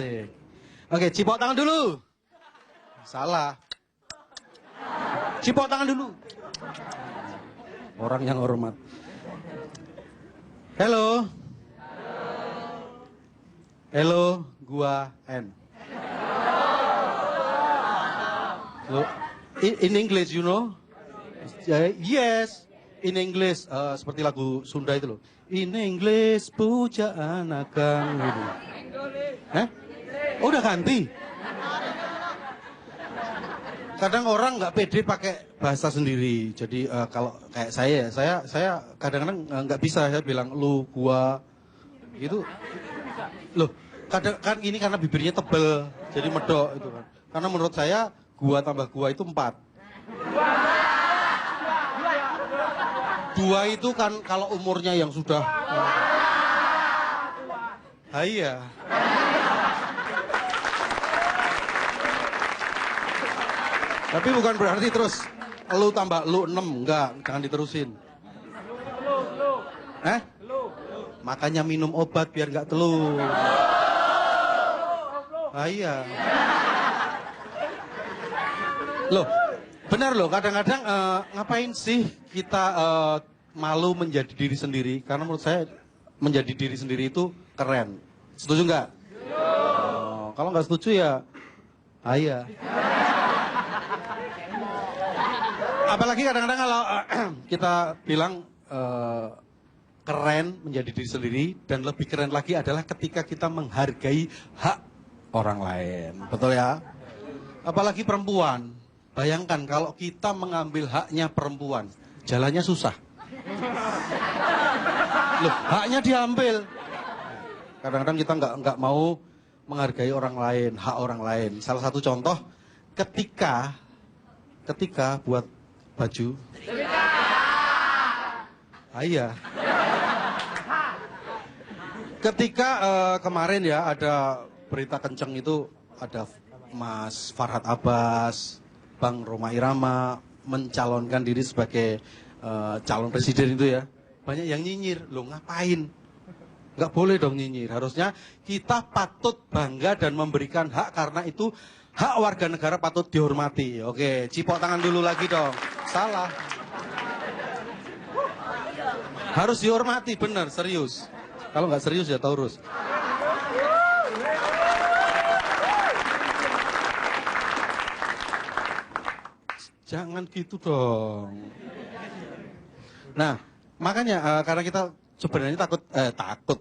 Asik. Oke, cipok tangan dulu. Salah. Cipok tangan dulu. Orang yang hormat. Halo. Halo, gua N. Loh, in English, you know? Yes, in English. Seperti lagu Sunda itu loh. In English, pujaan akan gitu. Oh, udah ganti? Kadang orang nggak pede pakai bahasa sendiri. Jadi kalau kayak saya kadang-kadang nggak bisa. Saya bilang lu, gua, gitu. Loh, kadang kan ini karena bibirnya tebel, jadi medok itu kan. Karena menurut saya gua tambah gua itu 4. Dua itu kan kalau umurnya yang sudah. Iya. Tapi bukan berarti terus lu tambah lu 6, enggak, jangan diterusin. Makanya minum obat biar nggak telu. Iya. Loh, benar loh, kadang-kadang ngapain sih kita malu menjadi diri sendiri? Karena menurut saya menjadi diri sendiri itu keren. Setuju nggak? Kalau nggak setuju ya, iya. Apalagi kadang-kadang kalau kita bilang keren menjadi diri sendiri, dan lebih keren lagi adalah ketika kita menghargai hak orang lain. Betul ya? Apalagi perempuan. Bayangkan kalau kita mengambil haknya perempuan, jalannya susah. Loh, haknya diambil. Kadang-kadang kita nggak mau menghargai orang lain, hak orang lain. Salah satu contoh, ketika buat baju. Iya. Ketika kemarin ya ada berita kenceng itu, ada Mas Farhad Abbas, Bang Rhoma Irama mencalonkan diri sebagai calon presiden itu ya. Banyak yang nyinyir, loh ngapain? Nggak boleh dong nyinyir. Harusnya kita patut bangga dan memberikan hak, karena itu hak warga negara patut dihormati. Oke, cipok tangan dulu lagi dong. Salah. Harus dihormati, benar, serius. Kalau nggak serius ya Taurus. Jangan gitu dong. Nah, makanya karena kita sebenarnya takut.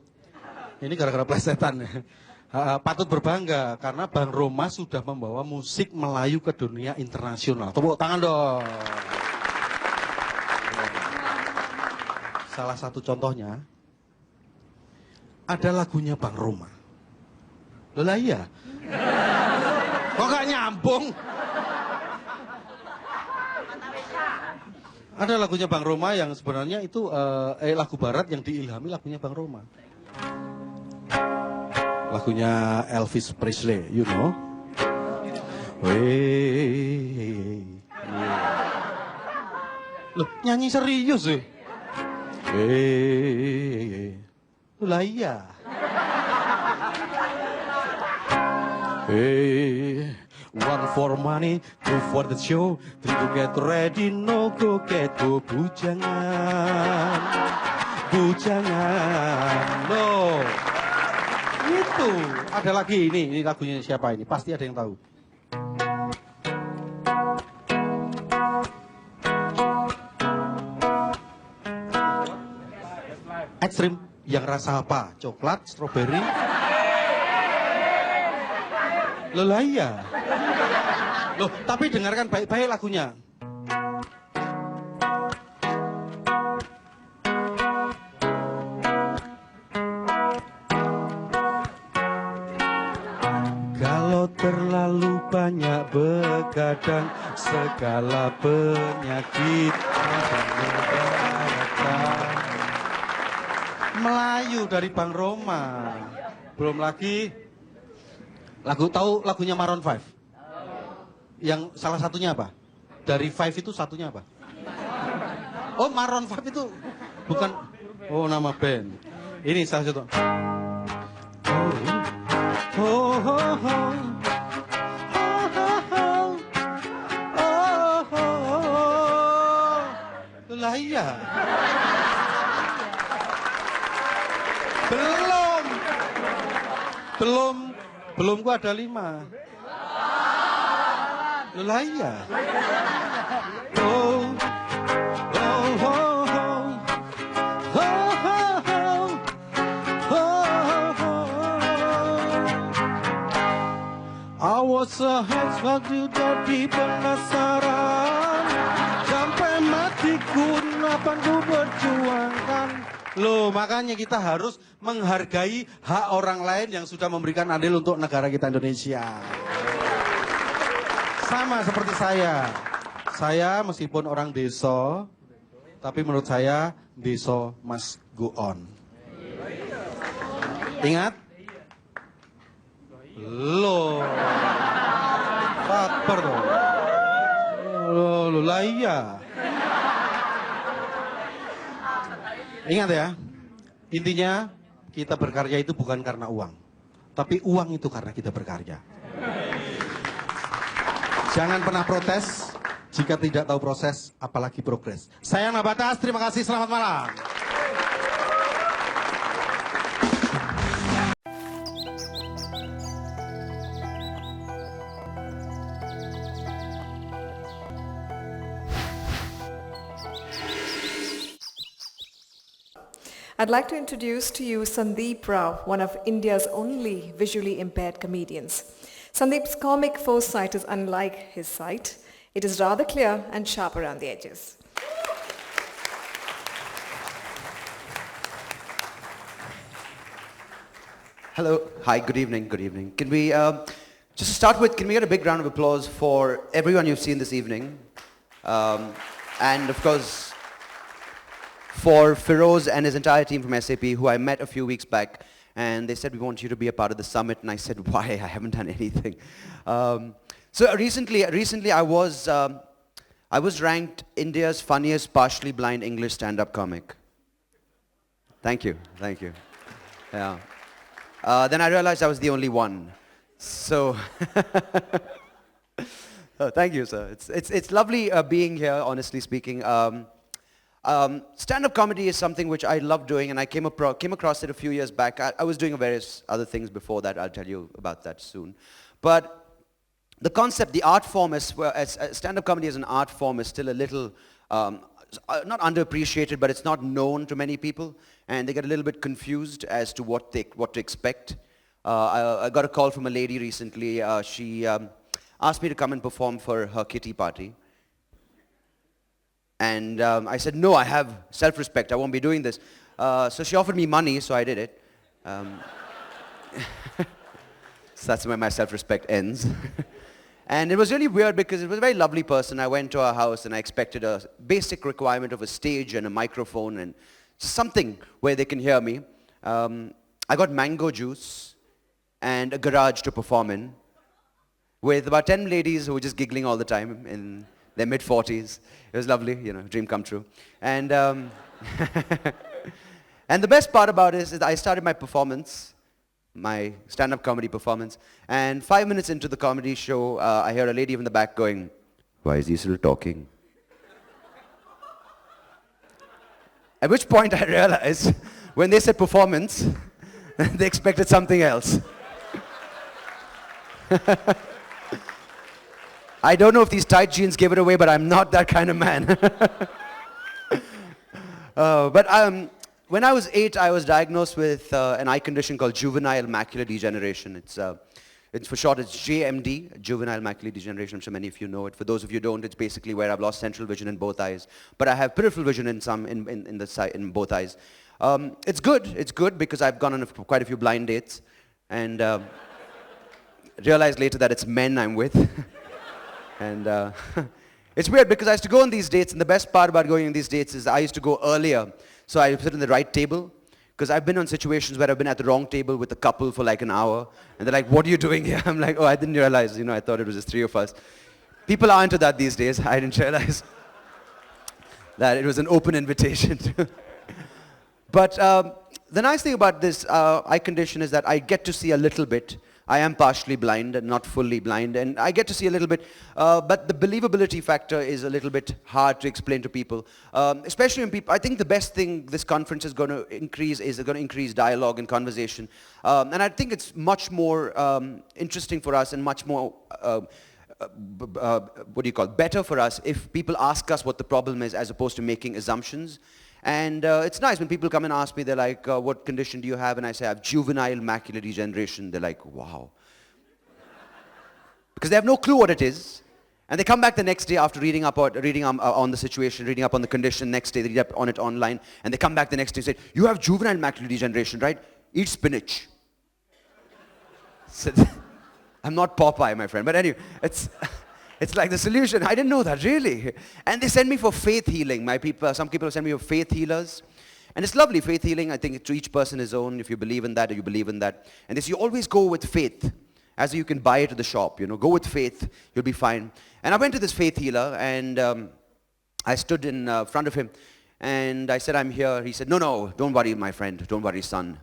Ini gara-gara plesetan. Patut berbangga karena Bang Rhoma sudah membawa musik Melayu ke dunia internasional. Tepuk tangan dong. Salah satu contohnya ada lagunya Bang Rhoma. Lah iya. Kok gak nyambung? Ada lagunya Bang Rhoma yang sebenarnya itu lagu barat yang diilhami lagunya Bang Rhoma. Lagunya Elvis Presley, you know. Loh, nyanyi serius sih. Lah iya. One for money, two for the show, three to get ready, no go get go. Bujangan, no. Itu ada lagi ini lagunya siapa ini? Pasti ada yang tahu. Ekstrim, yang rasa apa? Coklat, stroberi? Loh lah iya. Loh, tapi dengarkan baik-baik lagunya. Kalau terlalu banyak begadang, segala penyakit akan mendaratkan. Melayu dari Bang Rhoma. Belum lagi tahu lagunya Maroon 5? Yang salah satunya apa? Dari 5 itu satunya apa? Oh, Maroon 5 itu bukan, oh nama band. Ini salah satu. Oh, oh, oh. Lah iya. Belum gua ada 5. Lah iya. Oh, oh, oh, oh. Oh, oh, oh. Oh, oh. I was a hedgehog jadi penasaran. Sampai matiku akan ku berjuangkan. Loh, makanya kita harus menghargai hak orang lain yang sudah memberikan andil untuk negara kita Indonesia. Sama seperti saya. Saya meskipun orang desa, tapi menurut saya desa must go on. Ingat? Loh. Faktor dong. Loh, lah iya. Ingat ya, intinya kita berkarya itu bukan karena uang. Tapi uang itu karena kita berkarya. Jangan pernah protes jika tidak tahu proses, apalagi progres. Saya Nabatas, terima kasih, selamat malam. I'd like to introduce to you Sandeep Rao, one of India's only visually impaired comedians. Sandeep's comic foresight is unlike his sight. It is rather clear and sharp around the edges. Hello. Hi, good evening, good evening. Can we, just to start with, can we get a big round of applause for everyone you've seen this evening? And of course, for Feroz and his entire team from SAP, who I met a few weeks back, and they said, we want you to be a part of the summit, and I said, why? I haven't done anything. So recently I was ranked India's funniest partially blind English stand-up comic. Thank you. Yeah. Then I realized I was the only one. So, thank you, sir. It's lovely being here, honestly speaking. Stand-up comedy is something which I love doing, and I came across it a few years back. I was doing various other things before that. I'll tell you about that soon. But the concept, the art form, as stand-up comedy as an art form is still a little, not underappreciated, but it's not known to many people, and they get a little bit confused as to what to expect. I got a call from a lady recently. She asked me to come and perform for her kitty party. And I said, no, I have self-respect. I won't be doing this. So she offered me money, so I did it. So that's where my self-respect ends. And it was really weird because it was a very lovely person. I went to her house and I expected a basic requirement of a stage and a microphone and just something where they can hear me. I got mango juice and a garage to perform in with about 10 ladies who were just giggling all the time in their mid-40s. It was lovely, dream come true. And and the best part about it is I started my performance, my stand-up comedy performance, and 5 minutes into the comedy show, I heard a lady from the back going, why is he still talking? At which point I realized, when they said performance, they expected something else. I don't know if these tight jeans gave it away, but I'm not that kind of man. But when I was 8, I was diagnosed with an eye condition called juvenile macular degeneration. It's for short, it's JMD, juvenile macular degeneration. I'm sure many of you know it. For those of you who don't, it's basically where I've lost central vision in both eyes. But I have peripheral vision in both eyes. It's good because I've gone on quite a few blind dates and realized later that it's men I'm with. And it's weird because I used to go on these dates, and the best part about going on these dates is I used to go earlier, so I sit on the right table, because I've been on situations where I've been at the wrong table with a couple for like an hour, and they're like, what are you doing here? I'm like, oh, I didn't realize, I thought it was just 3 of us. People are into that these days. I didn't realize that it was an open invitation. But the nice thing about this eye condition is that I get to see a little bit, I am partially blind and not fully blind, and I get to see a little bit, but the believability factor is a little bit hard to explain to people, especially when people, I think the best thing this conference is going to increase dialogue and conversation, and I think it's much more interesting for us and much more better for us if people ask us what the problem is as opposed to making assumptions. And it's nice when people come and ask me, they're like, what condition do you have? And I say, I have juvenile macular degeneration. They're like, wow. Because they have no clue what it is. And they come back the next day after reading up on the situation, reading up on the condition. Next day, they read up on it online. And they come back the next day and say, you have juvenile macular degeneration, right? Eat spinach. So, I'm not Popeye, my friend. But anyway, it's like the solution. I didn't know that, really. And they send me for faith healing. Some people send me for faith healers. And it's lovely, faith healing. I think to each person his own. If you believe in that, or you believe in that. And this, you always go with faith. As you can buy it at the shop, go with faith, you'll be fine. And I went to this faith healer, and I stood in front of him, and I said, I'm here. He said, no, don't worry, my friend. Don't worry, son.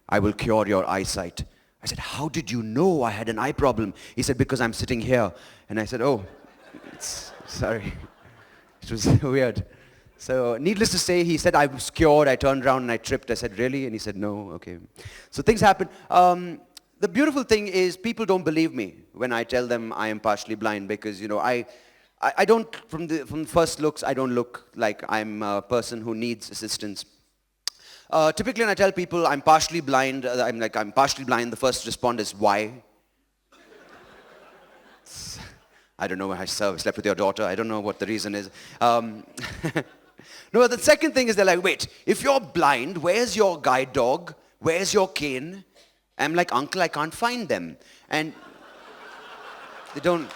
I will cure your eyesight. I said, how did you know I had an eye problem? He said, because I'm sitting here. And I said, oh, sorry. It was weird. So needless to say, he said I was cured. I turned around and I tripped. I said, really? And he said, no, okay. So things happen. The beautiful thing is people don't believe me when I tell them I am partially blind because, I don't, from first looks, I don't look like I'm a person who needs assistance. Typically, when I tell people I'm partially blind, I'm partially blind, the first response is, why? I don't know, I slept with your daughter, I don't know what the reason is. No, the second thing is they're like, wait, if you're blind, where's your guide dog? Where's your cane? I'm like, uncle, I can't find them. And they don't,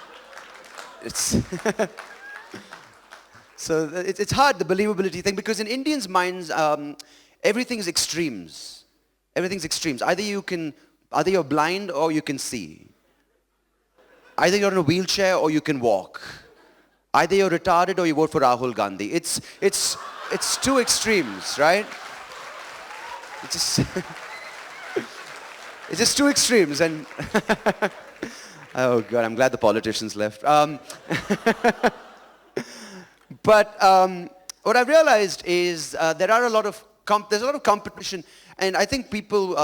so it's hard, the believability thing, because in Indians' minds, everything's extremes. Everything's extremes. Either you're blind or you can see. Either you're in a wheelchair or you can walk. Either you're retarded or you vote for Rahul Gandhi. It's two extremes, right? It's just two extremes, and oh God, I'm glad the politicians left. But what I've realized is there's a lot of competition, and I think people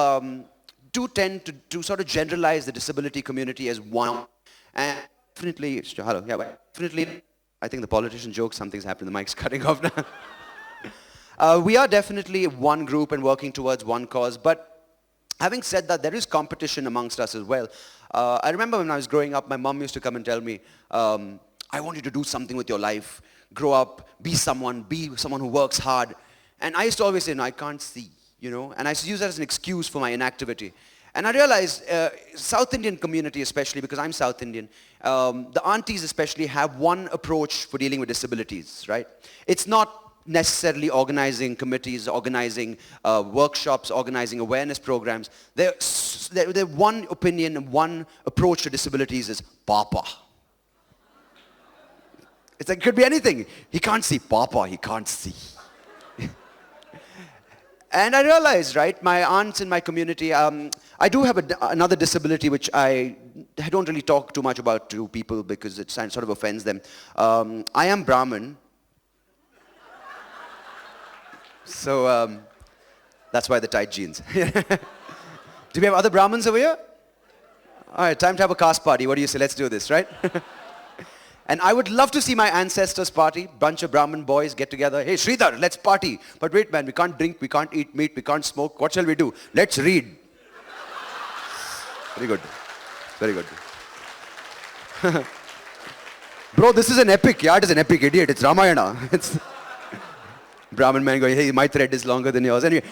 do tend to sort of generalize the disability community as one. And definitely, I think the politician joke, something's happened, the mic's cutting off now. We are definitely one group and working towards one cause, but having said that, there is competition amongst us as well. I remember when I was growing up, my mom used to come and tell me, I want you to do something with your life, grow up, be someone who works hard. And I used to always say, no, I can't see, and I used to use that as an excuse for my inactivity. And I realized, South Indian community especially, because I'm South Indian, the aunties especially have one approach for dealing with disabilities, right? It's not necessarily organizing committees, organizing workshops, organizing awareness programs. Their one opinion, one approach to disabilities is Papa. It's like, it could be anything. He can't see. Papa, he can't see. And I realized, right, my aunts in my community, I do have another disability which I don't really talk too much about to people because it sort of offends them. I am Brahmin. So that's why the tight jeans. Do we have other Brahmins over here? All right, time to have a caste party. What do you say? Let's do this, right? And I would love to see my ancestors party. Bunch of Brahmin boys get together. Hey, Sridhar, let's party. But wait, man, we can't drink, we can't eat meat, we can't smoke. What shall we do? Let's read. Very good. Very good. Bro, this is an epic. Yeah, it is an epic, idiot. It's Ramayana. It's Brahmin man going, hey, my thread is longer than yours. Anyway.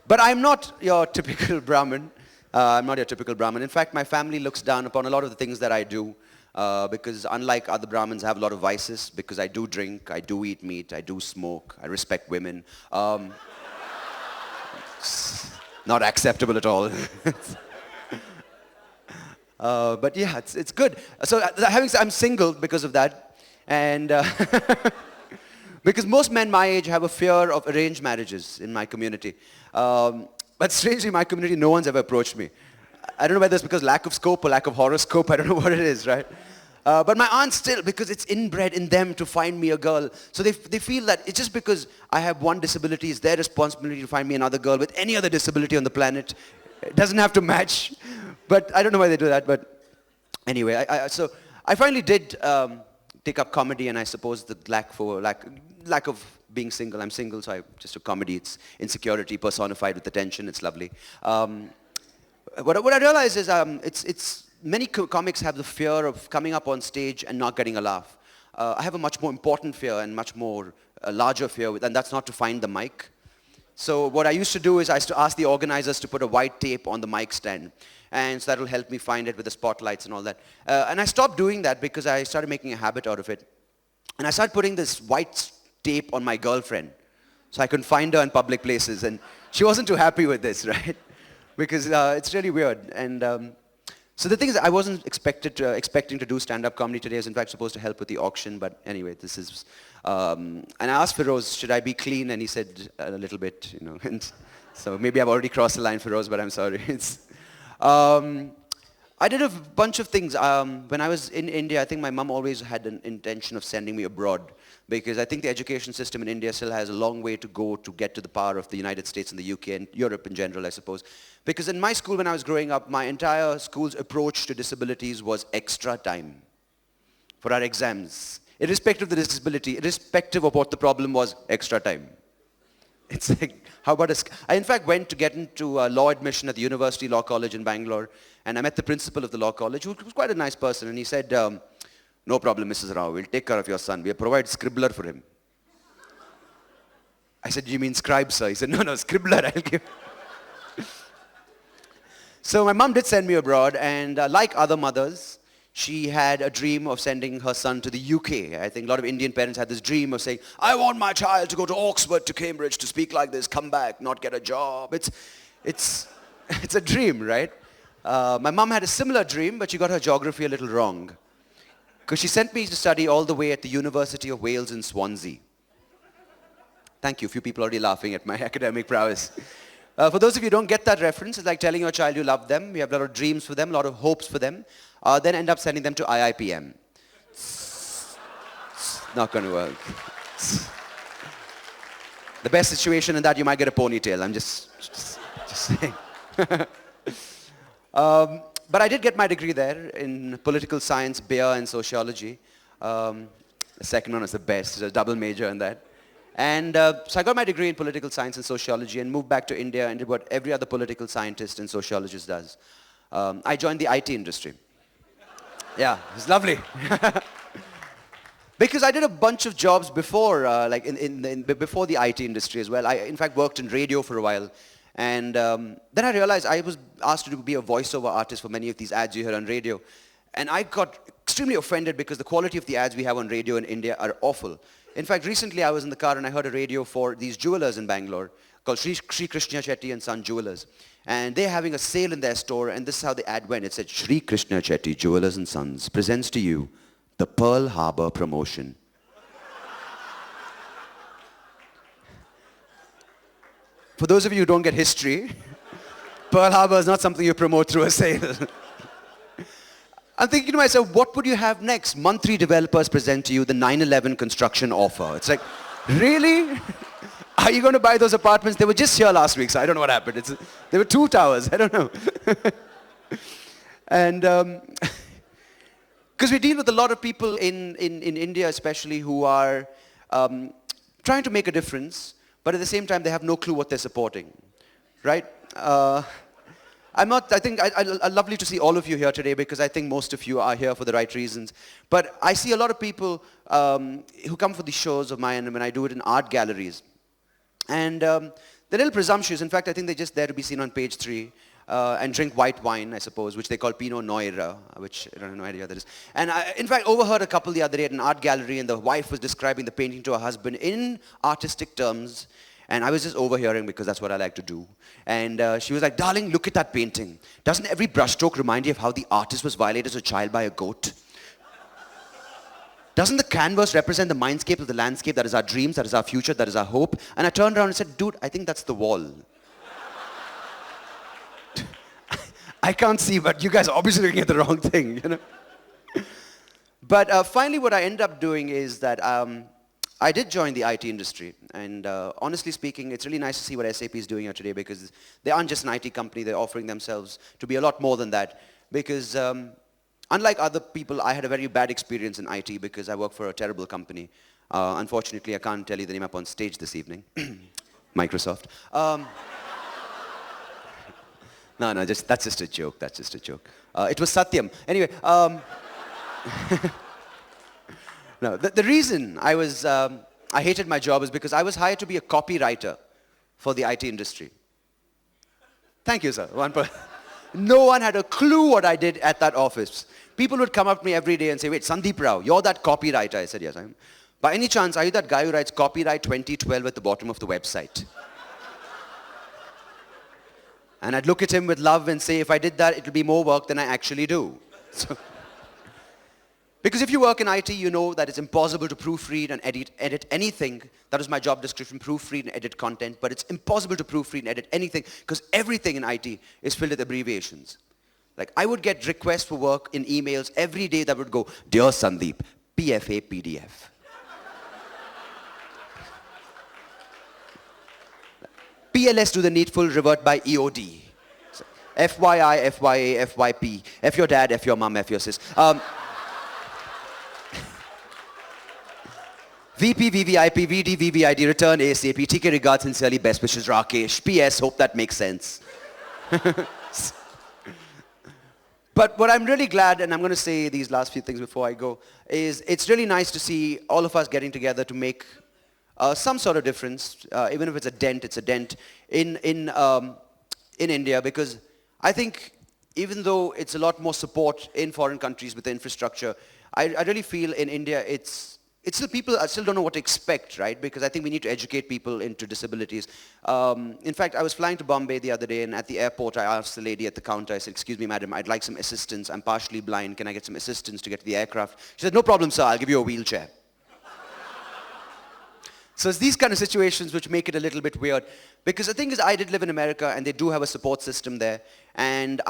But I'm not your typical Brahmin. I'm not your typical Brahmin. In fact, my family looks down upon a lot of the things that I do because unlike other Brahmins, I have a lot of vices because I do drink, I do eat meat, I do smoke, I respect women. Not acceptable at all. But yeah, it's good. So I'm single because of that. And Because most men my age have a fear of arranged marriages in my community. But strangely, in my community, no one's ever approached me. I don't know whether it's because lack of scope or lack of horoscope. I don't know what it is, right? But my aunts still, because it's inbred in them to find me a girl. So they feel that it's just because I have one disability, it's their responsibility to find me another girl with any other disability on the planet. It doesn't have to match. But I don't know why they do that. But anyway, so I finally did take up comedy, and I suppose the lack of being single. I'm single, so I just do comedy. It's insecurity personified with attention. It's lovely. What I realize is many comics have the fear of coming up on stage and not getting a laugh. I have a much more important fear and much more larger fear, and that's not to find the mic. So what I used to do is I used to ask the organizers to put a white tape on the mic stand. And so that will help me find it with the spotlights and all that. And I stopped doing that because I started making a habit out of it. And I started putting this white tape on my girlfriend so I couldn't find her in public places. And she wasn't too happy with this, right? Because it's really weird. And so the thing is, I wasn't expecting to do stand-up comedy today. I was in fact supposed to help with the auction, but anyway, this is... and I asked Feroz, should I be clean? And he said, a little bit, you know. And so maybe I've already crossed the line, Feroz, but I'm sorry. I did a bunch of things. When I was in India, I think my mum always had an intention of sending me abroad, because I think the education system in India still has a long way to go to get to the power of the United States and the UK and Europe in general, I suppose. Because in my school when I was growing up, my entire school's approach to disabilities was extra time for our exams. Irrespective of the disability, irrespective of what the problem was, extra time. It's like, how about I in fact went to get into law admission at the University Law College in Bangalore, and I met the principal of the law college, who was quite a nice person, and he said, no problem, Mrs. Rao, we'll take care of your son. We'll provide scribbler for him. I said, you mean scribe, sir? He said, no, scribbler, I'll give. So my mom did send me abroad, and like other mothers, she had a dream of sending her son to the UK. I think a lot of Indian parents had this dream of saying, I want my child to go to Oxford, to Cambridge, to speak like this, come back, not get a job. It's a dream, right? My mom had a similar dream, but she got her geography a little wrong. Because she sent me to study all the way at the University of Wales in Swansea. Thank you, a few people are already laughing at my academic prowess. For those of you who don't get that reference, it's like telling your child you love them, you have a lot of dreams for them, a lot of hopes for them, then end up sending them to IIPM. It's not going to work. The best situation in that, you might get a ponytail. I'm just saying. But I did get my degree there in political science, beer, and sociology. The second one was the best. It was a double major in that. And so I got my degree in political science and sociology and moved back to India and did what every other political scientist and sociologist does. I joined the IT industry. Yeah, it was lovely. Because I did a bunch of jobs before, before the IT industry as well. I, in fact, worked in radio for a while. And then I realized I was asked to be a voiceover artist for many of these ads you hear on radio. And I got extremely offended because the quality of the ads we have on radio in India are awful. In fact, recently I was in the car and I heard a radio for these jewelers in Bangalore called Sri Krishna Chetty and Son Jewelers. And they're having a sale in their store, and this is how the ad went. It said, Sri Krishna Chetty Jewelers and Sons presents to you the Pearl Harbor promotion. For those of you who don't get history, Pearl Harbor is not something you promote through a sale. I'm thinking to myself, what would you have next? Monthly developers present to you the 9/11 construction offer. It's like, really? Are you going to buy those apartments? They were just here last week, so I don't know what happened. There were 2 towers, I don't know. And because we deal with a lot of people in India especially who are trying to make a difference, but at the same time they have no clue what they're supporting, right? I think I'd lovely to see all of you here today because I think most of you are here for the right reasons. But I see a lot of people who come for the shows of mine when I do it in art galleries. And they're a little presumptuous. In fact, I think they're just there to be seen on page 3 and drink white wine, I suppose, which they call Pinot Noir, which I don't have no idea what that is. And I, in fact, overheard a couple the other day at an art gallery, and the wife was describing the painting to her husband in artistic terms. And I was just overhearing because that's what I like to do. And she was like, darling, look at that painting. Doesn't every brushstroke remind you of how the artist was violated as a child by a goat? doesn't the canvas represent the mindscape of the landscape? That is our dreams, that is our future, that is our hope. And I turned around and said, dude, I think that's the wall. I can't see, but you guys are obviously looking at the wrong thing, you know. But finally what I ended up doing is that I did join the IT industry. And honestly speaking, it's really nice to see what SAP is doing here today, because they aren't just an IT company, they're offering themselves to be a lot more than that. Because unlike other people, I had a very bad experience in IT because I work for a terrible company. Unfortunately, I can't tell you the name up on stage this evening. Microsoft. No, that's just a joke, that's just a joke. It was Satyam. Anyway, no, the reason I hated my job is because I was hired to be a copywriter for the IT industry. Thank you, sir. No one had a clue what I did at that office. People would come up to me every day and say, wait, Sandeep Rao, you're that copywriter. I said, yes, I am. By any chance, are you that guy who writes copyright 2012 at the bottom of the website? And I'd look at him with love and say, if I did that, it would be more work than I actually do. So, because if you work in IT, you know that it's impossible to proofread and edit anything. That was my job description, proofread and edit content. But it's impossible to proofread and edit anything because everything in IT is filled with abbreviations. Like, I would get requests for work in emails every day that would go, Dear Sandeep, PFA PDF. PLS do the needful, revert by EOD. So, FYI, FYA, FYP. F your dad, F your mom, F your sis. VP, VVIP, VD, VVID, return ASAP, TK regards sincerely, best wishes Rakesh. PS, hope that makes sense. But what I'm really glad, and I'm going to say these last few things before I go, is it's really nice to see all of us getting together to make some sort of difference, even if it's a dent in India, because I think even though it's a lot more support in foreign countries with the infrastructure, I really feel in India it's still people still don't know what to expect, right? Because I think we need to educate people into disabilities. In fact, I was flying to Bombay the other day, and at the airport I asked the lady at the counter, I said, excuse me madam, I'd like some assistance, I'm partially blind, can I get some assistance to get to the aircraft? She said, no problem sir, I'll give you a wheelchair. So it's these kind of situations which make it a little bit weird. Because the thing is, I did live in America, and they do have a support system there. And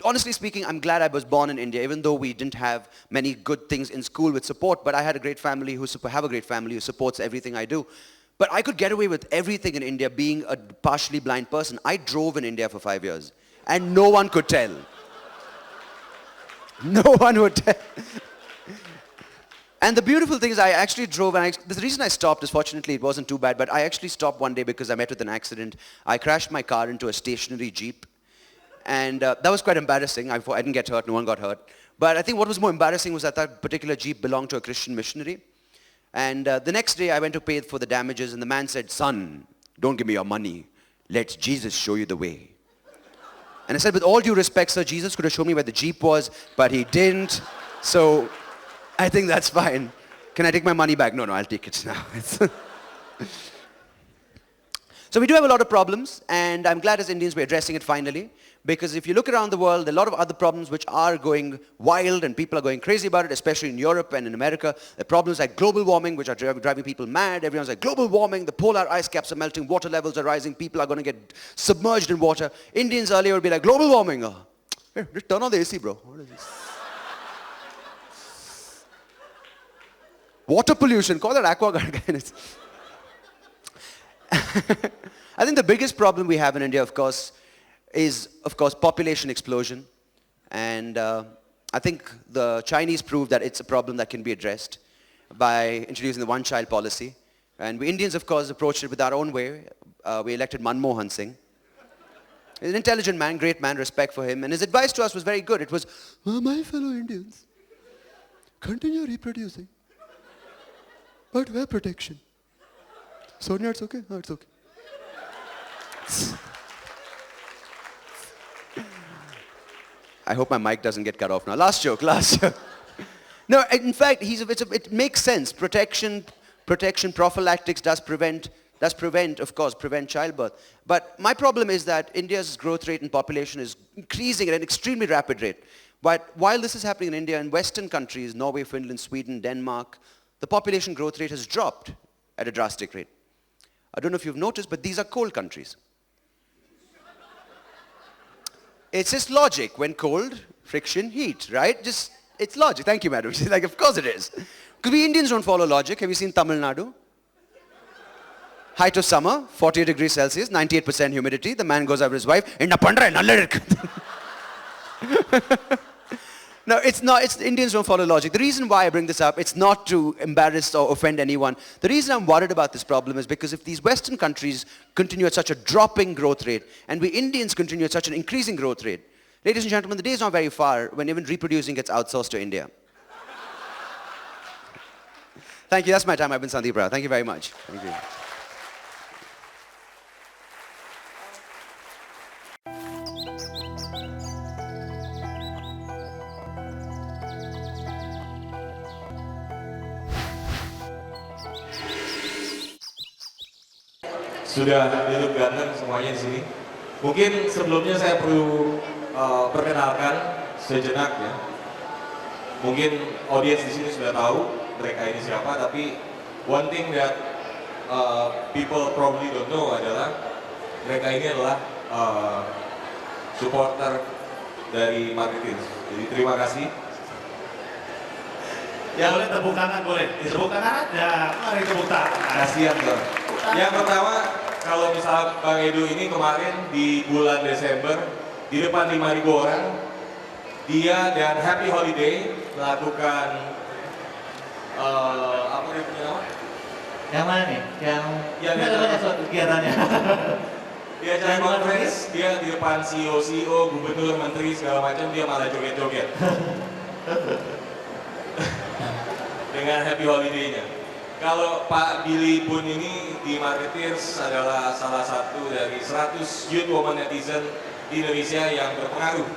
honestly speaking, I'm glad I was born in India, even though we didn't have many good things in school with support. But I had a great family who supports everything I do. But I could get away with everything in India being a partially blind person. I drove in India for 5 years, and no one could tell. No one would tell. And the beautiful thing is I actually drove, and the reason I stopped is fortunately it wasn't too bad, but I actually stopped one day because I met with an accident. I crashed my car into a stationary Jeep, and that was quite embarrassing. I didn't get hurt, no one got hurt. But I think what was more embarrassing was that particular Jeep belonged to a Christian missionary. And the next day I went to pay for the damages, and the man said, son, don't give me your money. Let Jesus show you the way. And I said, with all due respect, sir, Jesus could have shown me where the Jeep was, but he didn't. So I think that's fine. Can I take my money back? No, I'll take it now. So we do have a lot of problems, and I'm glad as Indians we're addressing it finally. Because if you look around the world, there are a lot of other problems which are going wild, and people are going crazy about it, especially in Europe and in America. There are problems like global warming, which are driving people mad. Everyone's like, global warming, the polar ice caps are melting, water levels are rising, people are going to get submerged in water. Indians earlier would be like, global warming. Hey, just turn on the AC, bro. What is this? Water pollution, call that AquaGuard. I think the biggest problem we have in India, of course, is, population explosion. And I think the Chinese proved that it's a problem that can be addressed by introducing the one-child policy. And we Indians, of course, approached it with our own way. We elected Manmohan Singh. He's an intelligent man, great man, respect for him. And his advice to us was very good. It was, my fellow Indians, continue reproducing, but wear protection. Sonia, it's okay? No, it's okay. I hope my mic doesn't get cut off now. Last joke. No, in fact, it makes sense. Protection, prophylactics does prevent, of course, childbirth. But my problem is that India's growth rate in population is increasing at an extremely rapid rate. But while this is happening in India, in Western countries, Norway, Finland, Sweden, Denmark, the population growth rate has dropped at a drastic rate. I don't know if you've noticed, but these are cold countries. It's just logic. When cold, friction, heat, right? It's logic. Thank you, madam. She's like, of course it is. Because we Indians don't follow logic. Have you seen Tamil Nadu? Height of summer, 48 degrees Celsius, 98% humidity. The man goes out with his wife, "Enna pandra, nalla irukku." No, it's not. Indians don't follow logic. The reason why I bring this up, it's not to embarrass or offend anyone. The reason I'm worried about this problem is because if these Western countries continue at such a dropping growth rate, and we Indians continue at such an increasing growth rate, ladies and gentlemen, the day is not very far when even reproducing gets outsourced to India. Thank you. That's my time. I've been Sandeep Rao. Thank you very much. Thank you. Sudah duduk ganteng semuanya di sini. Mungkin sebelumnya saya perlu perkenalkan sejenak ya. Mungkin audiens di sini sudah tahu mereka ini siapa, tapi one thing that people probably don't know adalah mereka ini adalah supporter dari Marketeers. Jadi terima kasih. Ya boleh tepuk tangan, boleh. Tepuk tangan ada, mari tepuk tangan. Kasihan Bang. Yang pertama, kalau misalnya Bang Edo ini kemarin di bulan Desember di depan 5.000 orang, dia dan Happy Holiday melakukan apa dia punya nama? Yang mana nih? Yang ada suatu kegiatannya. Dia acara conference, dia di depan CEO, gubernur, menteri segala macam, dia malah joget-joget. Dengan Happy Holiday-nya. Kalau Pak Billy pun ini di Marketeers adalah salah satu dari 100 youth woman netizen di Indonesia yang berpengaruh.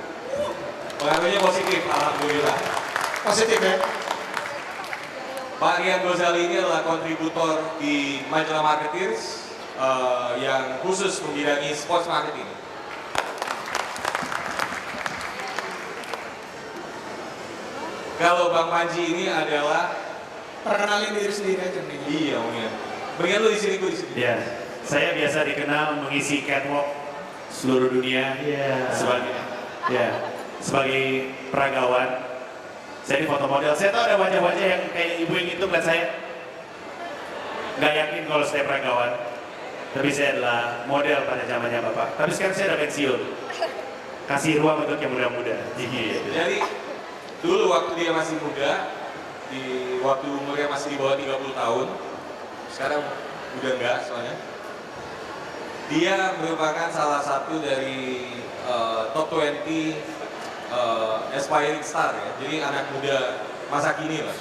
Pengaruhnya positif, alhamdulillah. Positif ya? Pak Rian Gozali ini adalah kontributor di majalah Marketeers yang khusus membidangi sports marketing. Kalau Bang Panji ini adalah perkenalin diri sendiri aja nih. iya, mungkin. Mendingan lu di sini, gue di sini. Ya, saya biasa dikenal mengisi catwalk seluruh dunia sebagai peragawan. Saya di foto model. Saya tahu ada wajah-wajah yang kayak ibu yang itu ngeliat saya. Nggak yakin kalau saya peragawan. Tapi saya adalah model pada zamannya Bapak. Tapi sekarang saya udah pensiun. Kasih ruang untuk yang muda-muda. Jadi dulu waktu dia masih muda, waktu umurnya masih di bawah 30 tahun, sekarang udah enggak soalnya. Dia merupakan salah satu dari top 20 aspiring star ya. Jadi anak muda masa kini lah.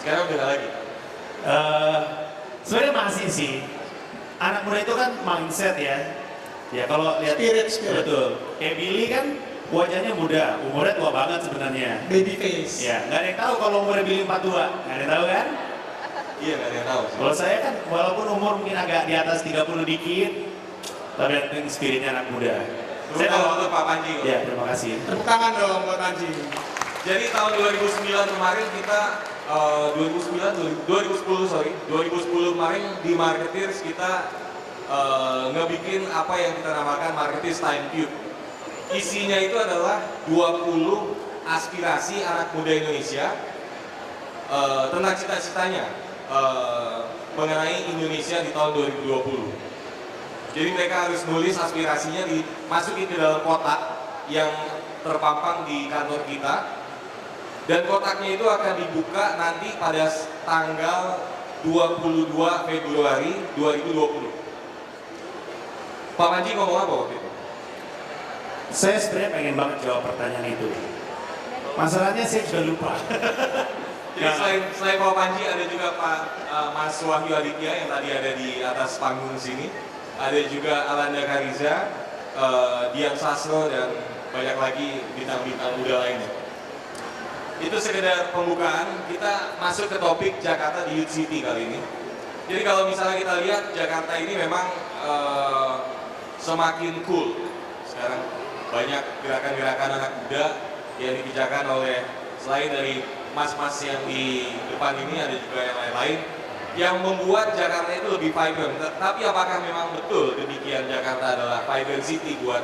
Sekarang udah enggak lagi. Sebenarnya masih sih. Anak muda itu kan mindset ya. Ya kalau lihat Spirit. betul. Kayak Billy kan wajahnya muda, umurnya tua banget sebenarnya. Baby face. Ya, nggak ada yang tahu kalau umurnya Billy 42, nggak ada yang tahu kan? Iya, nggak ada yang tahu. Kalau saya kan walaupun umur mungkin agak di atas 30 dikit, tapi yang penting spiritnya anak muda. Saya tahu untuk Pak Panji. Ya, terima kasih. Tepuk tangan dong buat Panji. Jadi tahun 2009 kemarin kita 2010 kemarin di Marketeers kita ngebikin apa yang kita namakan Marketeers Time Cube. Isinya itu adalah 20 aspirasi anak muda Indonesia tentang cita-citanya mengenai Indonesia di tahun 2020. Jadi mereka harus nulis aspirasinya, dimasukin ke dalam kotak yang terpampang di kantor kita. Dan kotaknya itu akan dibuka nanti pada tanggal 22 Februari 2020. Pak Panji ngomong apa waktu itu? Saya sebenarnya pengen banget jawab pertanyaan itu. Masalahnya saya sudah lupa. Jadi selain Pak Panji ada juga Pak Mas Wahyu Aditya yang tadi ada di atas panggung sini. Ada juga Alanda Kariza, Dian Sastro, dan banyak lagi bintang-bintang muda lainnya. Itu sekedar pembukaan, kita masuk ke topik Jakarta di Youth City kali ini. Jadi kalau misalnya kita lihat Jakarta ini memang semakin cool. Sekarang banyak gerakan-gerakan anak muda yang dibicarakan oleh selain dari mas-mas yang di depan ini ada juga yang lain-lain yang membuat Jakarta itu lebih vibrant. Tapi apakah memang betul demikian Jakarta adalah vibrant city buat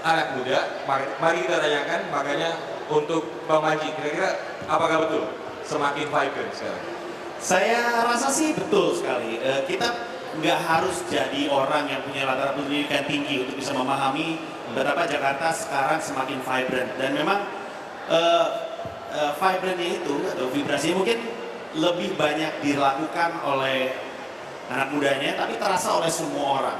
anak muda? Mari kita tanyakan. Makanya untuk Bang Manji, kira-kira apakah betul semakin vibrant sekarang? Saya rasa sih betul sekali. Kita nggak harus jadi orang yang punya latar pendidikan tinggi untuk bisa memahami betapa Jakarta sekarang semakin vibrant. Dan memang vibrantnya itu atau vibrasinya mungkin lebih banyak dilakukan oleh anak mudanya, tapi terasa oleh semua orang.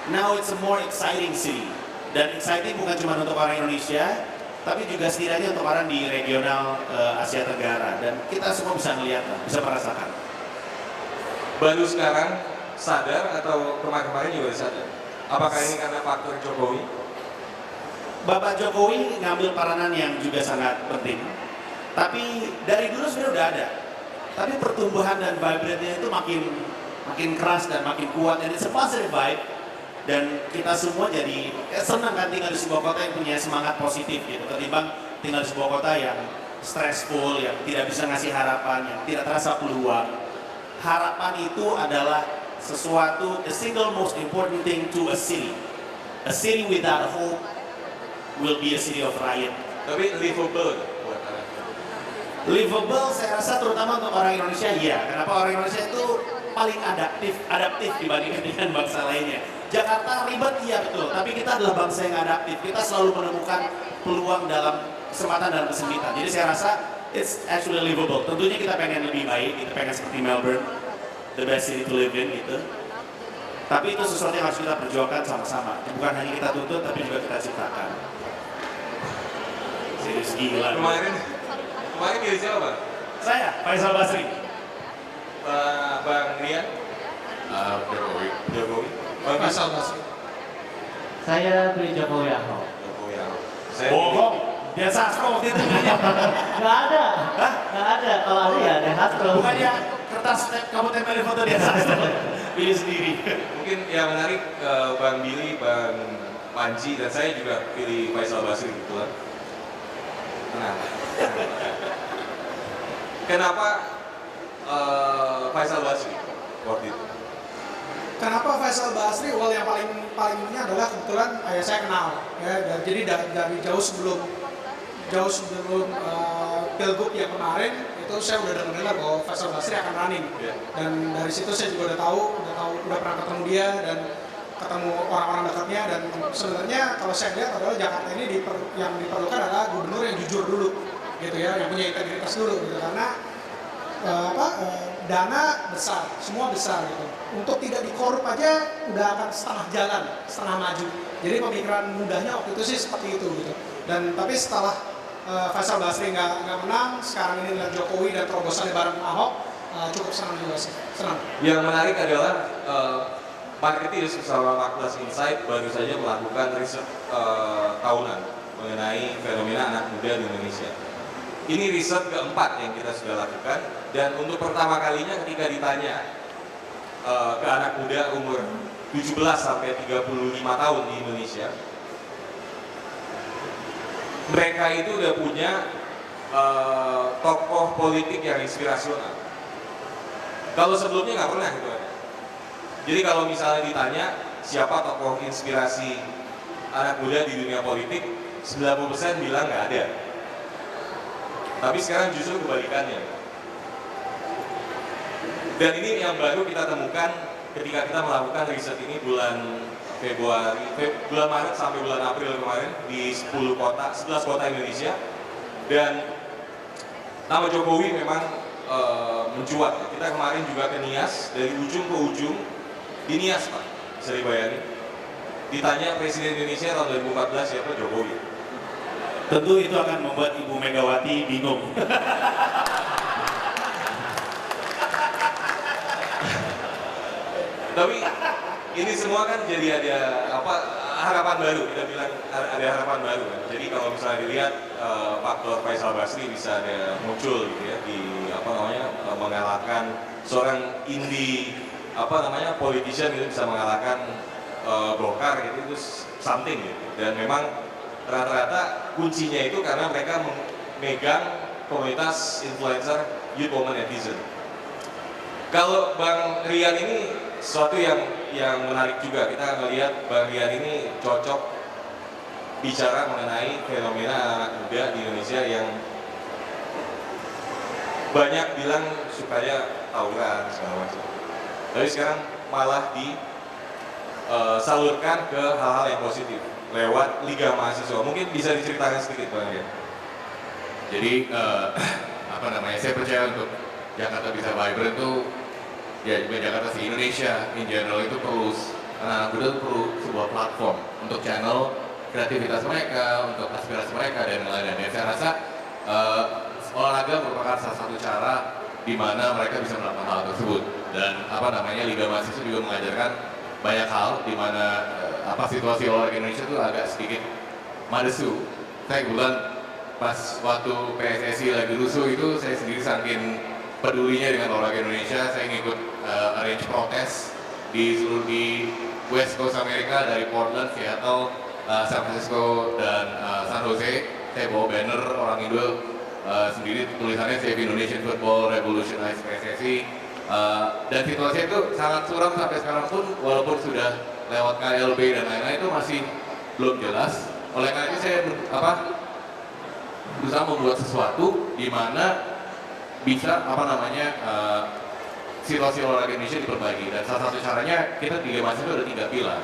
Now it's a more exciting city. Dan exciting bukan cuma untuk orang Indonesia, tapi juga setidaknya untuk orang di regional Asia Tenggara. Dan kita semua bisa melihat, bisa merasakan. Baru sekarang sadar atau kemarin-kemarin juga sadar? Apakah ini karena faktor Jokowi? Bapak Jokowi ngambil peranan yang juga sangat penting. Tapi dari dulu sebenarnya udah ada. Tapi pertumbuhan dan vibrantnya itu makin keras dan makin kuat. Dan it's a positive vibe. Dan kita semua jadi senang kan tinggal di sebuah kota yang punya semangat positif gitu. Ketimbang tinggal di sebuah kota yang stressful, yang tidak bisa ngasih harapan, yang tidak terasa peluang. Harapan itu adalah sesuatu, the single most important thing to a city. A city without hope will be a city of riot. Tapi livable buat anak. Livable saya rasa terutama untuk orang Indonesia iya. Kenapa orang Indonesia itu paling adaptif dibandingkan dengan bangsa lainnya. Jakarta ribet iya betul, tapi kita adalah bangsa yang adaptif. Kita selalu menemukan peluang dalam kesempatan dalam kesempitan. Jadi saya rasa it's actually livable. Tentunya kita pengen lebih baik, kita pengen seperti Melbourne, the best city to live in gitu. Tapi itu sesuatu yang harus kita perjuangkan sama-sama. Bukan hanya kita tuntut, tapi juga kita ciptakan. Serius gila. Kemarin pilih siapa, Bang? Saya, Faisal Basri. Bang Rian? Jokowi. Bang Faisal Basri. Saya beli Jokowi Ahok. Jokowi Ahok. Saya Bohong. Dia sastro waktu itu. Nggak ada. Hah? Nggak ada. Kalau ada ya ada Hastro. Bukannya kertas kamu tempelin foto dia sastro. Pilih sendiri. mungkin yang menarik Bang Billy, Bang Panji, dan saya juga pilih Faisal Basri kebetulan. Kenapa Faisal Basri waktu itu? Kenapa Faisal Basri? Well, yang paling ini adalah kebetulan saya kenal ya. Dan jadi dari jauh sebelum pilgub yang kemarin itu saya udah dengar bahwa Faisal Basri akan running. Yeah. Dan dari situ saya juga udah pernah ketemu dia dan ketemu orang-orang dekatnya. Dan sebenarnya kalau saya lihat adalah Jakarta ini yang diperlukan adalah gubernur yang jujur dulu, gitu ya, yang punya integritas dulu, gitu. Karena dana besar, semua besar gitu. Untuk tidak dikorup aja udah akan setengah jalan, setengah maju. Jadi pemikiran mudahnya waktu itu sih seperti itu gitu. Dan tapi setelah Faisal Basri nggak menang, sekarang ini dengan Jokowi dan terobosannya bareng Ahok, cukup senang juga sih, senang. Yang menarik adalah Marketeers bersama Marketplace Insight baru saja melakukan riset tahunan mengenai fenomena anak muda di Indonesia. Ini riset keempat yang kita sudah lakukan, dan untuk pertama kalinya ketika ditanya ke anak muda umur 17 sampai 35 tahun di Indonesia, mereka itu udah punya tokoh politik yang inspirasional. Kalau sebelumnya nggak pernah itu ada. Jadi kalau misalnya ditanya siapa tokoh inspirasi anak muda di dunia politik, 90% bilang nggak ada. Tapi sekarang justru kebalikannya. Dan ini yang baru kita temukan ketika kita melakukan riset ini bulan Maret sampai bulan April kemarin di 11 kota Indonesia. Dan nama Jokowi memang mencuat. Kita kemarin juga ke Nias, dari ujung ke ujung di Nias, Pak, bisa dibayangin. Ditanya Presiden Indonesia tahun 2014 siapa? Jokowi. Tentu itu akan membuat Ibu Megawati bingung. Tapi ini semua kan jadi ada harapan baru. Kita bilang ada harapan baru kan. Jadi kalau misalnya dilihat faktor Faisal Basri bisa ada muncul gitu ya di mengalahkan seorang indie politician gitu, bisa mengalahkan Golkar gitu, itu something gitu. Dan memang rata-rata kuncinya itu karena mereka memegang komunitas influencer youth woman netizen. Kalau Bang Rian ini sesuatu yang menarik juga, kita melihat Bang Rian ini cocok bicara mengenai fenomena anak muda di Indonesia yang banyak bilang supaya tawuran segala macam. Tapi sekarang malah disalurkan ke hal-hal yang positif lewat Liga Mahasiswa. Mungkin bisa diceritakan sedikit Bang Rian. Jadi apa namanya, saya percaya untuk Jakarta bisa vibrant itu, ya Jakarta sih, Indonesia in general itu perlu, anak-anak muda itu perlu sebuah platform untuk channel kreativitas mereka, untuk aspirasi mereka dan lain-lain. Saya rasa olahraga merupakan salah satu cara di mana mereka bisa melakukan hal tersebut. Dan apa namanya, Liga Mahasiswa juga mengajarkan banyak hal di mana situasi olahraga Indonesia itu agak sedikit madesu. Saya kebetulan pas waktu PSSI lagi rusuh itu, saya sendiri saking pedulinya dengan olahraga Indonesia, saya ngikut arrange protes di West Coast Amerika, dari Portland, Seattle, San Francisco, dan San Jose. Saya bawa banner orang Indo sendiri, tulisannya Save Indonesian Football, Revolutionize PSSI. Dan situasi itu sangat suram sampai sekarang pun, walaupun sudah lewat KLB dan lain-lain, itu masih belum jelas. Oleh karena itu saya berusaha membuat sesuatu di mana bisa situasi olahraga Indonesia diperbaiki. Dan salah satu caranya, kita di Liga Mahasiswa ada 3 pilar.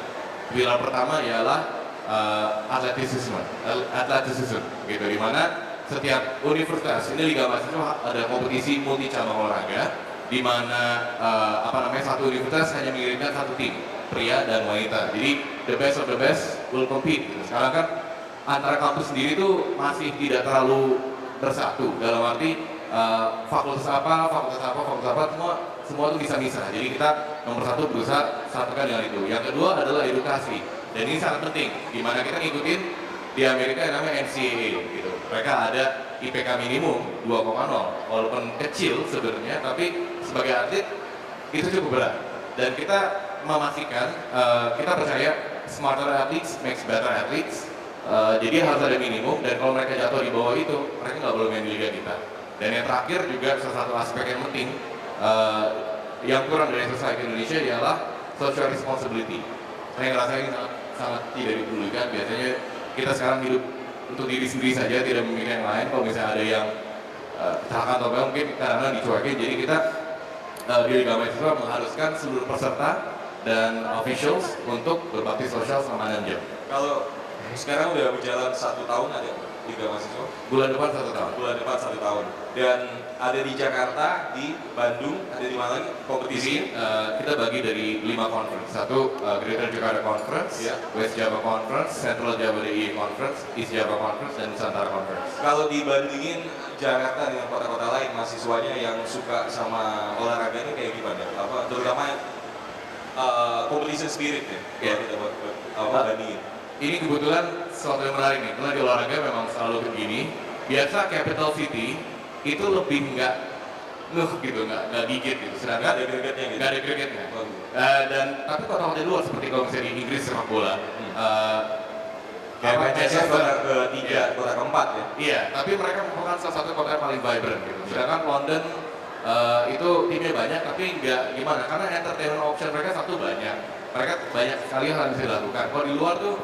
Pilar pertama ialah atletisisme gitu, di mana setiap universitas, ini Liga Mahasiswa ada kompetisi multi cabang olahraga, di mana satu universitas hanya mengirimkan 1 tim, pria dan wanita. Jadi the best of the best will compete gitu. Sekarang kan antara kampus sendiri tuh masih tidak terlalu bersatu, dalam arti fakultas apa, semua tuh bisa misah. Jadi kita nomor 1 berusaha satukan dengan itu. Yang kedua adalah edukasi, dan ini sangat penting, di mana kita ngikutin di Amerika yang namanya NCAA gitu. Mereka ada IPK minimum 2,0, walaupun kecil sebenarnya, tapi sebagai atlet itu cukup berat. Dan kita memastikan, kita percaya smarter athletes makes better athletes. Jadi harus ada minimum, dan kalau mereka jatuh di bawah itu, mereka nggak boleh main di liga kita. Dan yang terakhir juga salah satu aspek yang penting yang kurang dari society Indonesia ialah social responsibility. Saya ngerasa ini sangat tidak dipedulikan. Biasanya kita sekarang hidup untuk diri sendiri saja, tidak memikirkan yang lain. Kalau misalnya ada yang kecelakaan atau apa, mungkin karena dicuekin. Jadi kita di Liga Mahasiswa mengharuskan seluruh peserta dan officials untuk berbakti sosial selama 6 jam. Kalau sekarang udah berjalan 1 tahun ada Liga Mahasiswa? Bulan depan 1 tahun. Bulan depan 1 tahun. Dan ada di Jakarta, di Bandung, ada di mana lagi kompetisi? Kita bagi dari 5 conference. 1 Greater Jakarta Conference, West Java Conference, Central Java DIY Conference, East Java Conference, dan Nusantara Conference. Kalau dibandingin Jakarta dengan kota-kota lain, mahasiswanya yang suka sama olahraga ini kayak gimana? Terutama competition spirit ya, kita bandingin. Ini kebetulan sesuatu yang menarik nih, karena di olahraga memang selalu begini. Biasa capital city itu lebih nggak gitu, nggak gigit gitu. Sedangkan ada gregetnya gitu. Nggak ada gregetnya. Dan tapi kota-kota di luar seperti kalau misalnya di Inggris sepak bola, kayak Manchester ketiga, kota keempat ya. Iya, tapi mereka merupakan salah satu kota yang paling vibrant gitu. Sedangkan London itu timnya banyak, tapi nggak gimana, karena entertainment option mereka satu banyak. Mereka banyak sekali hal yang bisa dilakukan. Kalau di luar tuh,